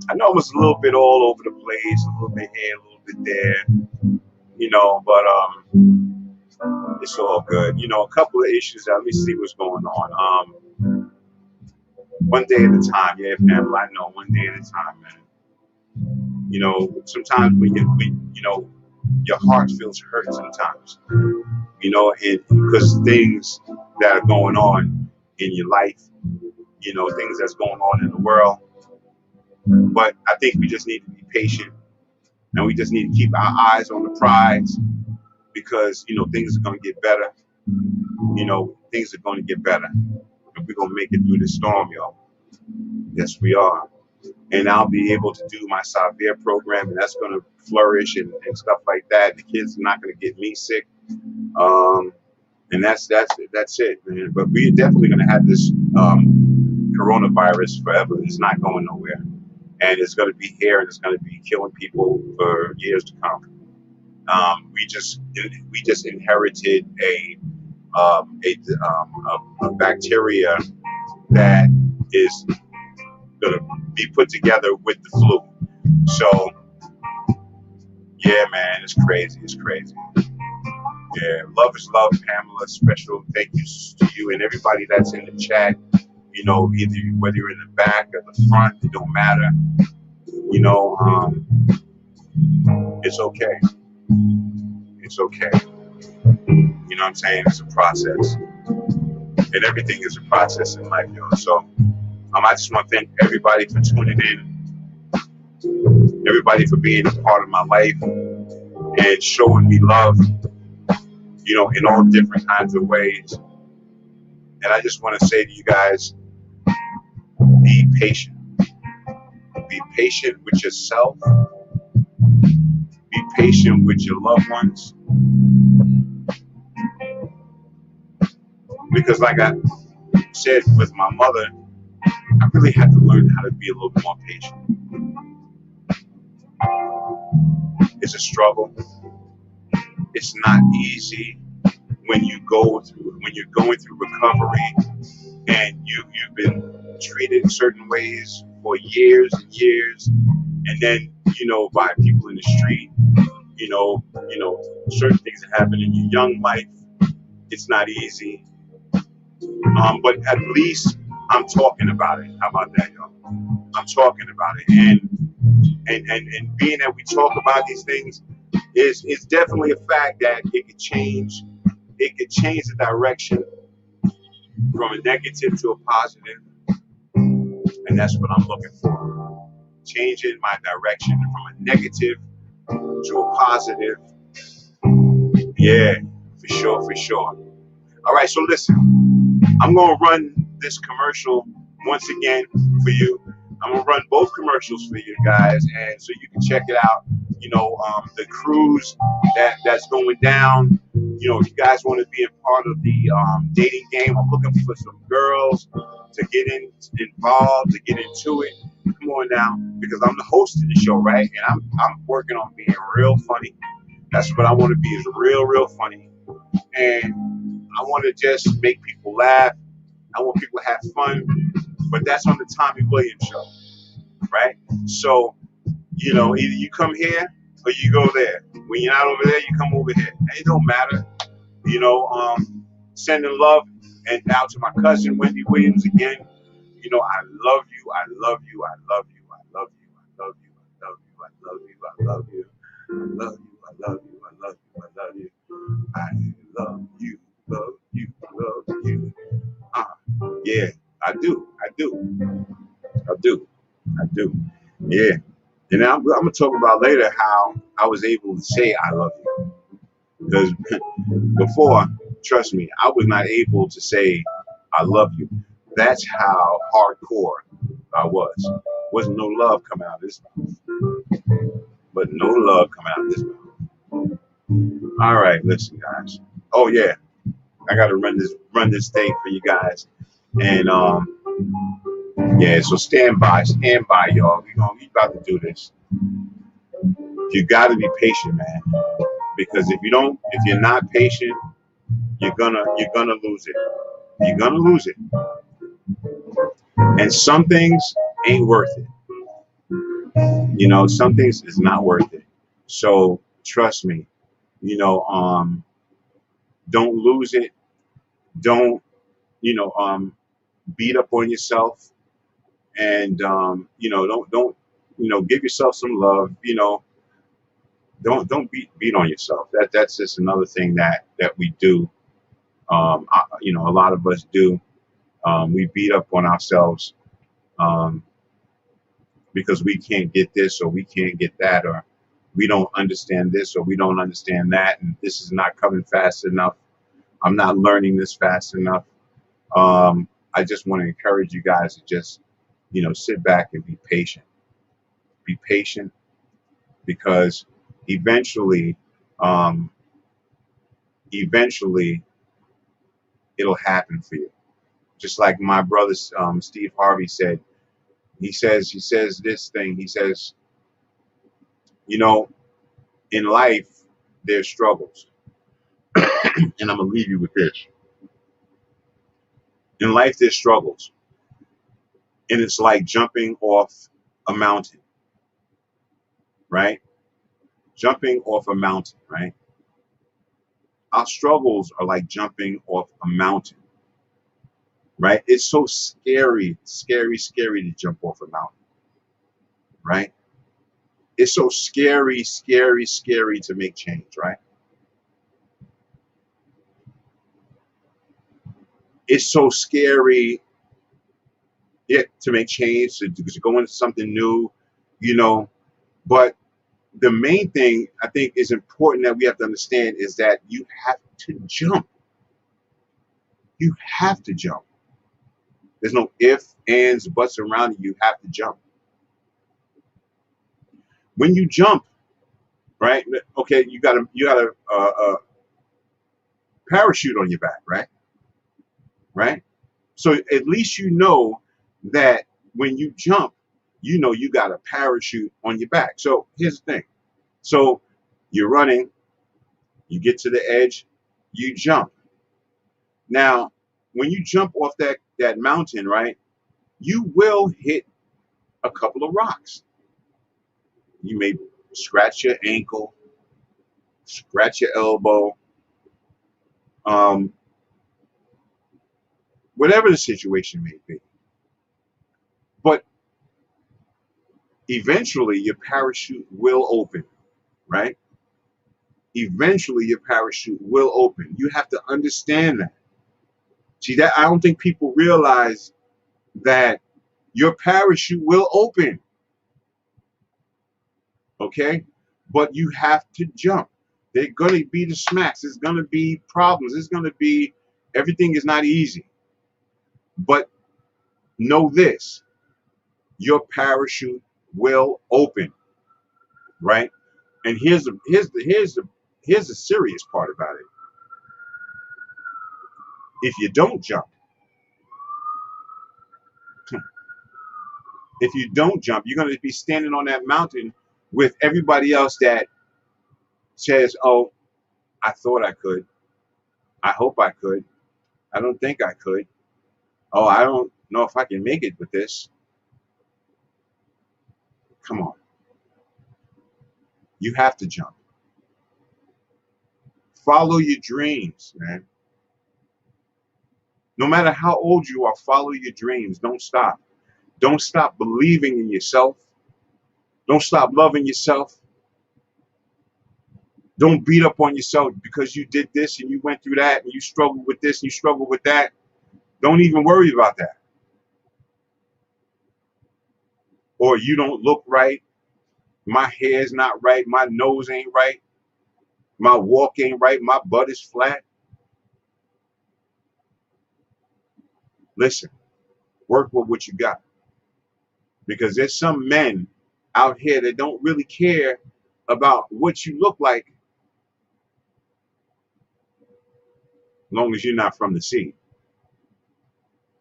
I know it was a little bit all over the place, a little bit here, a little bit there, but it's all good. A couple of issues. Let me see what's going on. One day at a time. Yeah, Pamela, I know. One day at a time, man. Sometimes when your heart feels hurt sometimes, and because things that are going on in your life, things that's going on in the world. But I think we just need to be patient, and we just need to keep our eyes on the prize, because things are going to get better. Things are going to get better, and we're going to make it through this storm, y'all. Yes, we are. And I'll be able to do my Savir program, and that's going to flourish and stuff like that. The kids are not going to get me sick, and that's it, man. But we're definitely going to have this coronavirus forever. It's not going nowhere, and it's going to be here, and it's going to be killing people for years to come. We just inherited a bacteria that is going to be put together with the flu. So, yeah, man, it's crazy. Yeah, love is love, Pamela. Special thank yous to you and everybody that's in the chat. You know, either whether you're in the back or the front, it don't matter. You know, it's okay. It's okay. You know what I'm saying? It's a process, and everything is a process in life, yo. So, I just want to thank everybody for tuning in, everybody for being a part of my life and showing me love. You know, in all different kinds of ways. And I just want to say to you guys, be patient. Be patient with yourself. Be patient with your loved ones. Because like I said with my mother, I really had to learn how to be a little more patient. It's a struggle. It's not easy when you're going through recovery and you've been treated certain ways for years and years, and then, you know, by people in the street, you know, certain things that happen in your young life. It's not easy. But at least I'm talking about it. How about that, y'all? I'm talking about it. And being that we talk about these things is definitely a fact that it could change the direction from a negative to a positive. And that's what I'm looking for. Changing my direction from a negative to a positive. Yeah, for sure. All right, so listen, I'm going to run this commercial once again for you. I'm going to run both commercials for you guys, and so you can check it out. You know, the cruise that's going down. You know, if you guys want to be a part of the dating game, I'm looking for some girls to get involved, to get into it. Come on now, because I'm the host of the show, right? And I'm working on being real funny. That's what I want to be, is real funny. And I want to just make people laugh. I want people to have fun. But that's on the Tommy Williams show, right? So, you know, either you come here or you go there. When you're not over there, you come over here. It don't matter. You know, sending love and out to my cousin Wendy Williams again. You know, I love you. I love you. I love you. I love you. I love you. I love you. I love you. I love you. I love you. I love you. I love you. I love you. I love you. Love you. Love you. Yeah, I do. Yeah. And I'm going to talk about later how I was able to say I love you. Because before, trust me, I was not able to say I love you. That's how hardcore I was. Wasn't no love coming out of this mouth. But no love coming out of this mouth. All right, listen, guys. Oh yeah, I got to run this thing for you guys. And yeah, so stand by, y'all. We about to do this. You got to be patient, man. Because if you're not patient, you're gonna lose it. You're gonna lose it. And some things ain't worth it. You know, some things is not worth it. So trust me. You know, don't lose it. Don't, you know, beat up on yourself. And you know, don't you know, give yourself some love. You know, don't beat on yourself. That's just another thing that we do. You know, a lot of us do. We beat up on ourselves because we can't get this or we can't get that, or we don't understand this or we don't understand that, and this is not coming fast enough. I'm not learning this fast enough. I just want to encourage you guys to just, you know, sit back and be patient. Be patient, because eventually it'll happen for you. Just like my brother Steve Harvey said. He says this thing. He says, you know, in life there's struggles, and I'm gonna leave you with this. In life there's struggles, and it's like jumping off a mountain, right? Jumping off a mountain, right? Our struggles are like jumping off a mountain, right? It's so scary, scary, scary to jump off a mountain, right? It's so scary, scary, scary to make change, right? It's so scary, yeah, to make change, to go into something new, you know. But the main thing I think is important that we have to understand is that you have to jump. You have to jump. There's no ifs, ands, buts around it. You have to jump. When you jump, right? Okay, you got a parachute on your back, right? Right. So at least you know that when you jump, you know you got a parachute on your back. So here's the thing. So you're running, you get to the edge, you jump. Now, when you jump off that mountain, right, you will hit a couple of rocks. You may scratch your ankle, scratch your elbow, um, whatever the situation may be. But eventually your parachute will open, right? Eventually your parachute will open. You have to understand that. See, that I don't think people realize that your parachute will open, okay? But you have to jump. They're going to be the smacks. There's going to be problems. There's going to be, everything is not easy. But know this, your parachute will open, right? And here's the serious part about it. If you don't jump, you're going to be standing on that mountain with everybody else that says, "Oh, I thought I could. I hope I could. I don't think I could. Oh, I don't know if I can make it with this." Come on. You have to jump. Follow your dreams, man. No matter how old you are, follow your dreams. Don't stop. Don't stop believing in yourself. Don't stop loving yourself. Don't beat up on yourself because you did this and you went through that and you struggled with this and you struggled with that. Don't even worry about that. Or you don't look right. My hair's not right. My nose ain't right. My walk ain't right. My butt is flat. Listen, work with what you got. Because there's some men out here that don't really care about what you look like as long as you're not from the sea.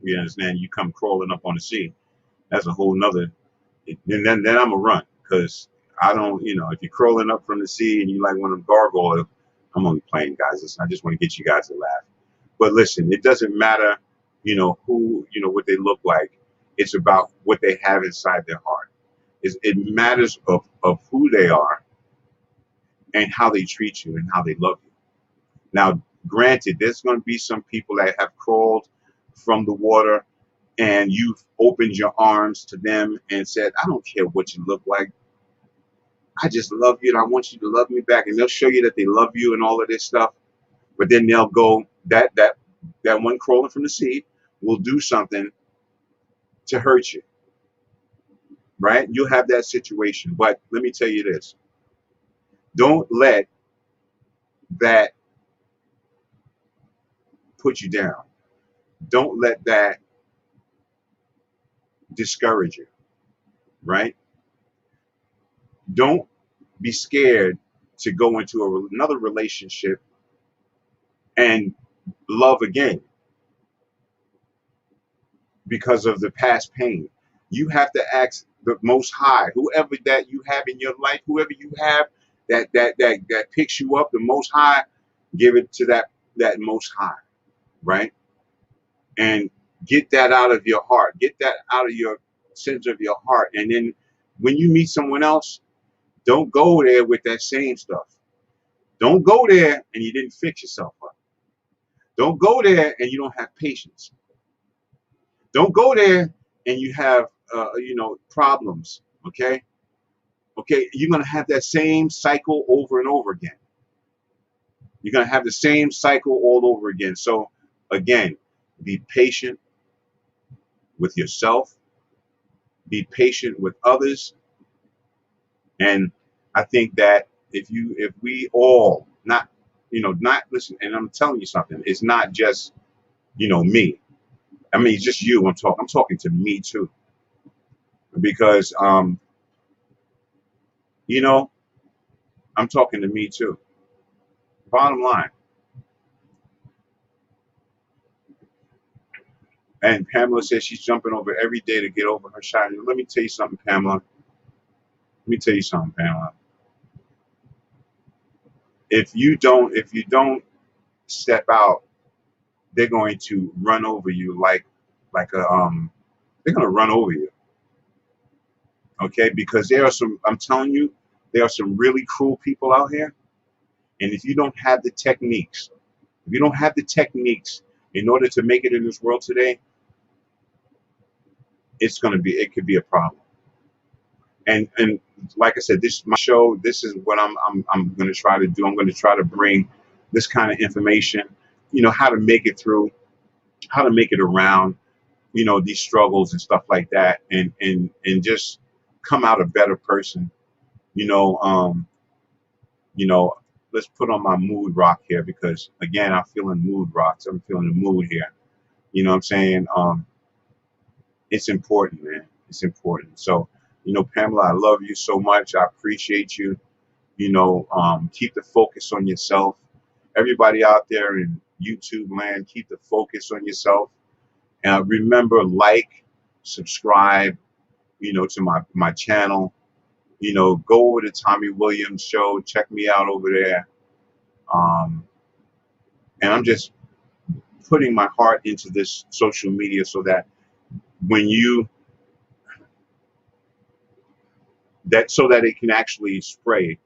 You understand? You come crawling up on the sea. That's a whole nother. Then I'm going to run because I don't, if you're crawling up from the sea and you like one of them gargoyles, I'm only playing, guys. Listen, I just want to get you guys to laugh. But listen, it doesn't matter, who, what they look like. It's about what they have inside their heart. It matters of who they are and how they treat you and how they love you. Now, granted, there's going to be some people that have crawled from the water and you've opened your arms to them and said, I don't care what you look like. I just love you and I want you to love me back. And they'll show you that they love you and all of this stuff. But then they'll go, that one crawling from the sea will do something to hurt you. Right? You'll have that situation. But let me tell you this. Don't let that put you down. Don't let that discourage you. Right? Don't be scared to go into another relationship and love again because of the past pain. You have to ask the Most High, whoever that you have in your life, whoever you have that picks you up, the Most High, give it to that Most High, right? And get that out of your heart. Get that out of your center of your heart. And then when you meet someone else, don't go there with that same stuff. Don't go there and you didn't fix yourself up. Don't go there and you don't have patience. Don't go there and you have, problems. Okay. Okay. You're going to have that same cycle over and over again. You're going to have the same cycle all over again. So again, be patient with yourself, be patient with others. And I think that if we all not listen, and I'm telling you something, it's not just, me. I mean, it's just you. I'm talking to me too, because, you know, I'm talking to me too. Bottom line. And Pamela says she's jumping over every day to get over her shyness. Let me tell you something, Pamela. Let me tell you something, Pamela. If you don't step out, they're going to run over you like a they're going to run over you. Okay, because I'm telling you, there are some really cruel people out here. And if you don't have the techniques, if you don't have the techniques in order to make it in this world today, it could be a problem. And like I said, this is my show. This is what I'm going to try to do. I'm going to try to bring this kind of information, how to make it through, how to make it around, these struggles and stuff like that, and just come out a better person. You know, um, you know, let's put on my mood rock here, because again, I'm feeling mood rocks. I'm feeling the mood here. You know what I'm saying? It's important, man. It's important. So, Pamela, I love you so much. I appreciate you. Keep the focus on yourself. Everybody out there in YouTube land, keep the focus on yourself. And remember, like, subscribe, to my channel. Go over to Tommy Williams show. Check me out over there. And I'm just putting my heart into this social media so that when so that it can actually spray,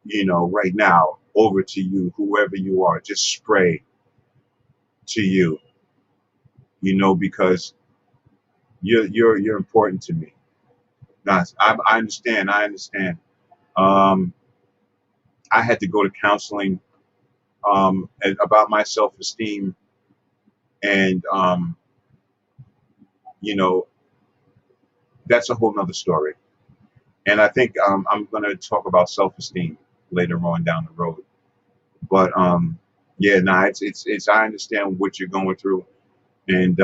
right now over to you, whoever you are, just spray to you, because you're important to me. Guys, I understand. I understand. Um, I had to go to counseling about my self-esteem, and you know that's a whole nother story. And I think I'm going to talk about self-esteem later on down the road. But yeah, nah, it's I understand what you're going through, and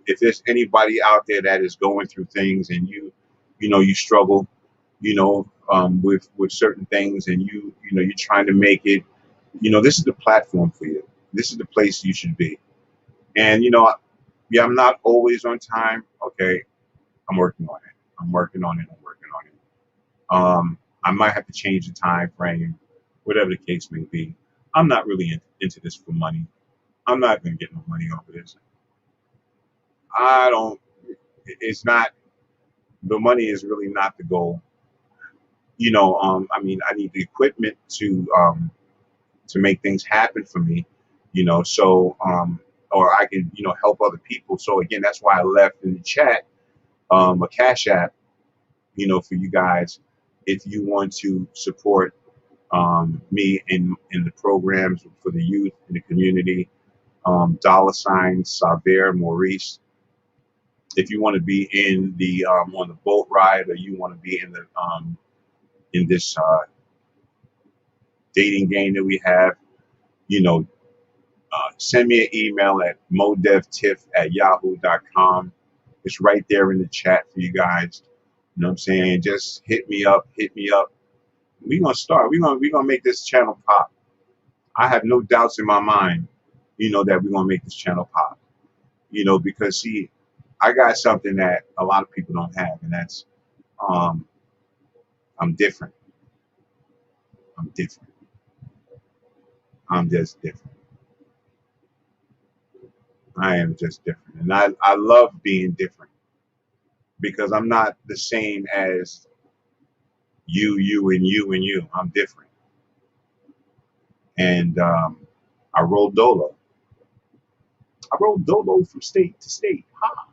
if there's anybody out there that is going through things, and you struggle, with certain things, and you're trying to make it, this is the platform for you. This is the place you should be. And yeah, I'm not always on time. Okay, I'm working on it. I'm working on it. I'm working on it. I might have to change the time frame, whatever the case may be. I'm not really into this for money. I'm not going to get no money off of this. I don't. It's not. The money is really not the goal. I mean, I need the equipment to make things happen for me. So or I can help other people. So again, that's why I left in the chat a Cash App, for you guys, if you want to support me in the programs for the youth in the community. $ Saver Maurice. If you want to be in the on the boat ride, or you want to be in this dating game that we have, send me an email at modevtiff@yahoo.com. It's right there in the chat for you guys. You know what I'm saying? Just hit me up. Hit me up. We're gonna start. We're gonna make this channel pop. I have no doubts in my mind, that we're gonna make this channel pop. Because see, I got something that a lot of people don't have, and that's um, I'm different. I'm different. I'm just different. I am just different, and I love being different, because I'm not the same as you, and you, and you. I'm different. and I rolled dolo. I rolled dolo from state to state. Ha!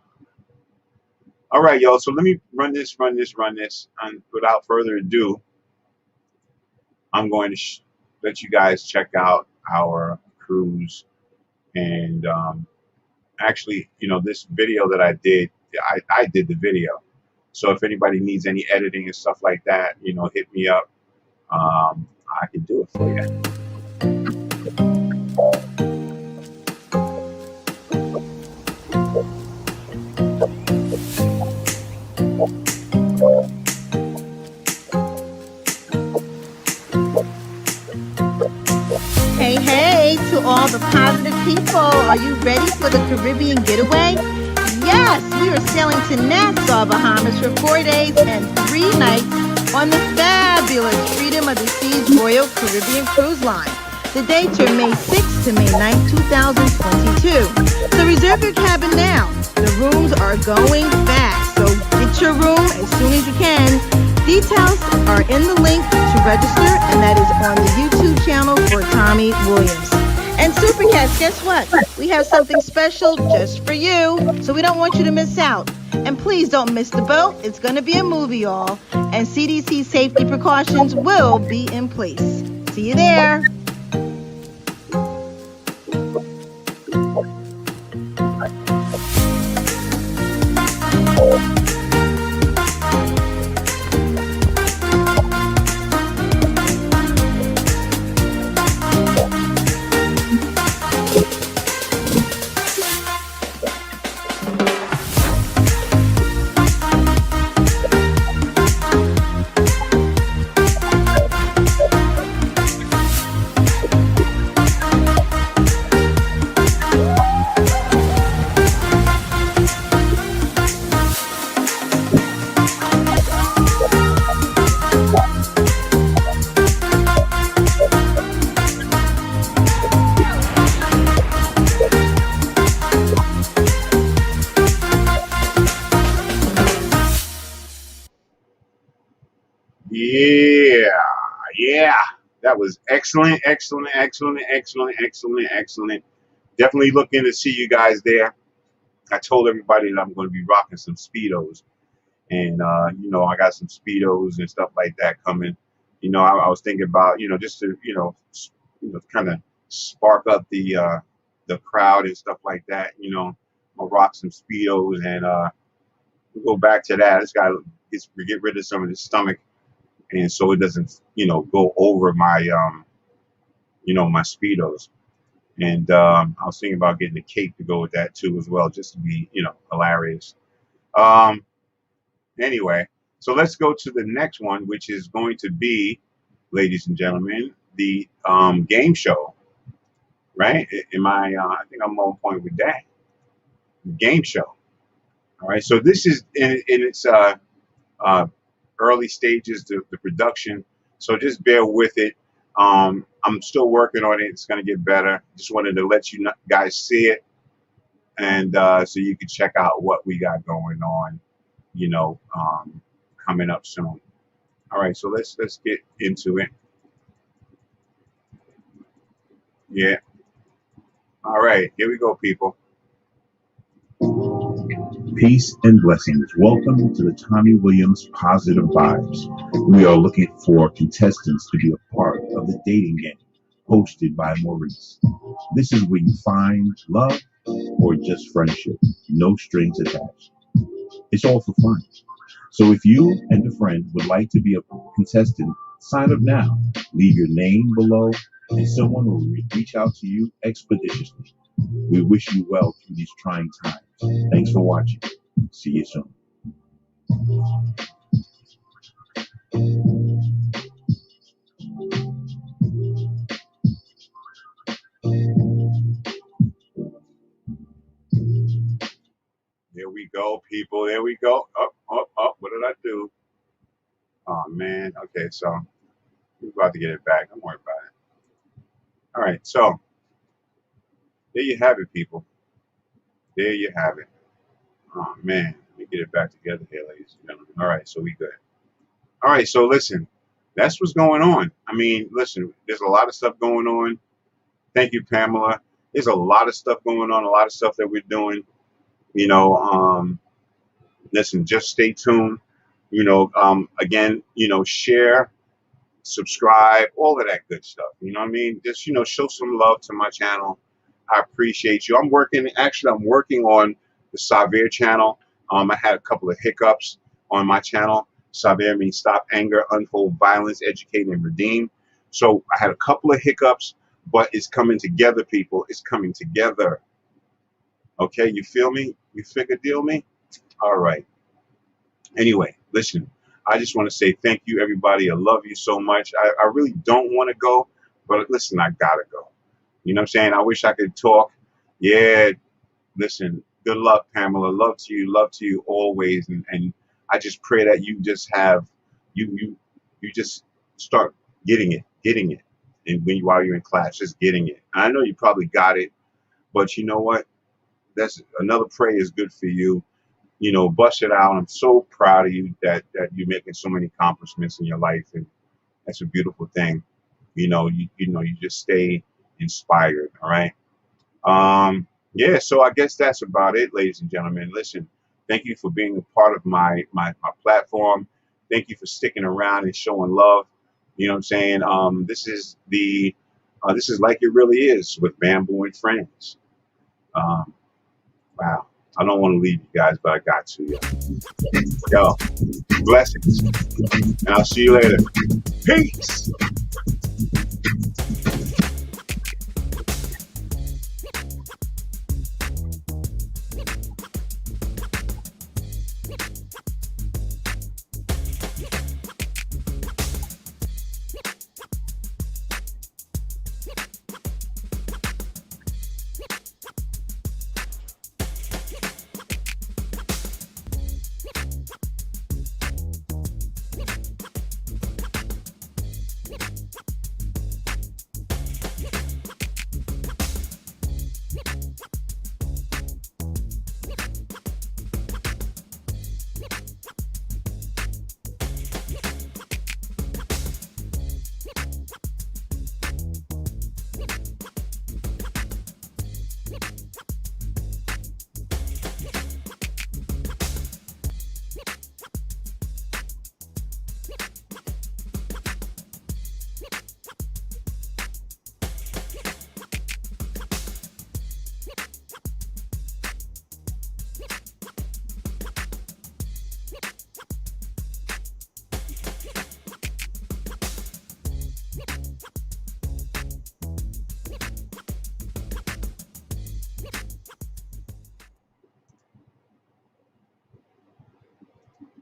All right, y'all. So let me run this, and without further ado, I'm going to let you guys check out our cruise. And actually, this video that I did, I did the video. So if anybody needs any editing and stuff like that, hit me up. I can do it for you. Hey, hey, to all the positive people, are you ready for the Caribbean getaway? Yes, we are sailing to Nassau, Bahamas for 4 days and 3 nights on the fabulous Freedom of the Seas Royal Caribbean Cruise Line. The dates are May 6th to May 9th, 2022. So reserve your cabin now. The rooms are going fast, so get your room as soon as you can. Details are in the link to register, and that is on the YouTube channel for Tommy Williams. And Super Cats, guess what? We have something special just for you, so we don't want you to miss out. And please don't miss the boat. It's going to be a movie, y'all. And CDC safety precautions will be in place. See you there. Yeah. That was excellent. Definitely looking to see you guys there. I told everybody that I'm going to be rocking some Speedos. And, I got some Speedos and stuff like that coming. I was thinking about, just to, kind of spark up the crowd and stuff like that. I'll rock some Speedos and we'll go back to that. This guy get rid of some of his stomach, and so it doesn't, go over my, my Speedos. And I was thinking about getting a cape to go with that too as well, just to be, hilarious. Anyway, so let's go to the next one, which is going to be, ladies and gentlemen, the game show. Right? I think I'm on point with that. The game show. All right. So this is in its early stages, the production. So just bear with it. I'm still working on it. It's going to get better. Just wanted to let you guys see it, and so you can check out what we got going on, coming up soon. All right, so let's get into it. Yeah. All right, here we go, people. Peace and blessings. Welcome to the Tommy Williams Positive Vibes. We are looking for contestants to be a part of the dating game hosted by Maurice. This is where you find love or just friendship. No strings attached. It's all for fun. So if you and a friend would like to be a contestant, sign up now. Leave your name below and someone will reach out to you expeditiously. We wish you well through these trying times. Thanks for watching. See you soon. There we go, people. There we go. Up. What did I do? Oh, man. Okay, so we're about to get it back. Don't worry about it. All right, so there you have it, people. There you have it. Oh, man. Let me get it back together here, ladies and gentlemen. All right, so we good. All right, so listen. That's what's going on. I mean, listen, there's a lot of stuff going on. Thank you, Pamela. There's a lot of stuff going on, a lot of stuff that we're doing. You know, listen, just stay tuned. Again, share, subscribe, all of that good stuff. You know what I mean? Just, show some love to my channel. I appreciate you. I'm working on the Savere channel. I had a couple of hiccups on my channel. Savere means stop anger, unfold violence, educate, and redeem. So I had a couple of hiccups, but it's coming together, people. It's coming together. Okay, you feel me? You figure deal me? All right. Anyway, listen, I just want to say thank you, everybody. I love you so much. I really don't want to go, but listen, I gotta go. You know what I'm saying? I wish I could talk. Yeah, listen, good luck, Pamela. Love to you always. And I just pray that you just have, you just start getting it. And while you're in class, just getting it. And I know you probably got it, but you know what? That's another prayer is good for you. Bust it out. I'm so proud of you that you're making so many accomplishments in your life. And that's a beautiful thing. You just stay inspired. All right. Yeah, so I guess that's about it, ladies and gentlemen. Listen, thank you for being a part of my platform. Thank you for sticking around and showing love. You know what I'm saying? This is Like It Really Is with Bamboo and Friends. Wow. I don't want to leave you guys, but I got to. Yo, blessings. And I'll see you later. Peace.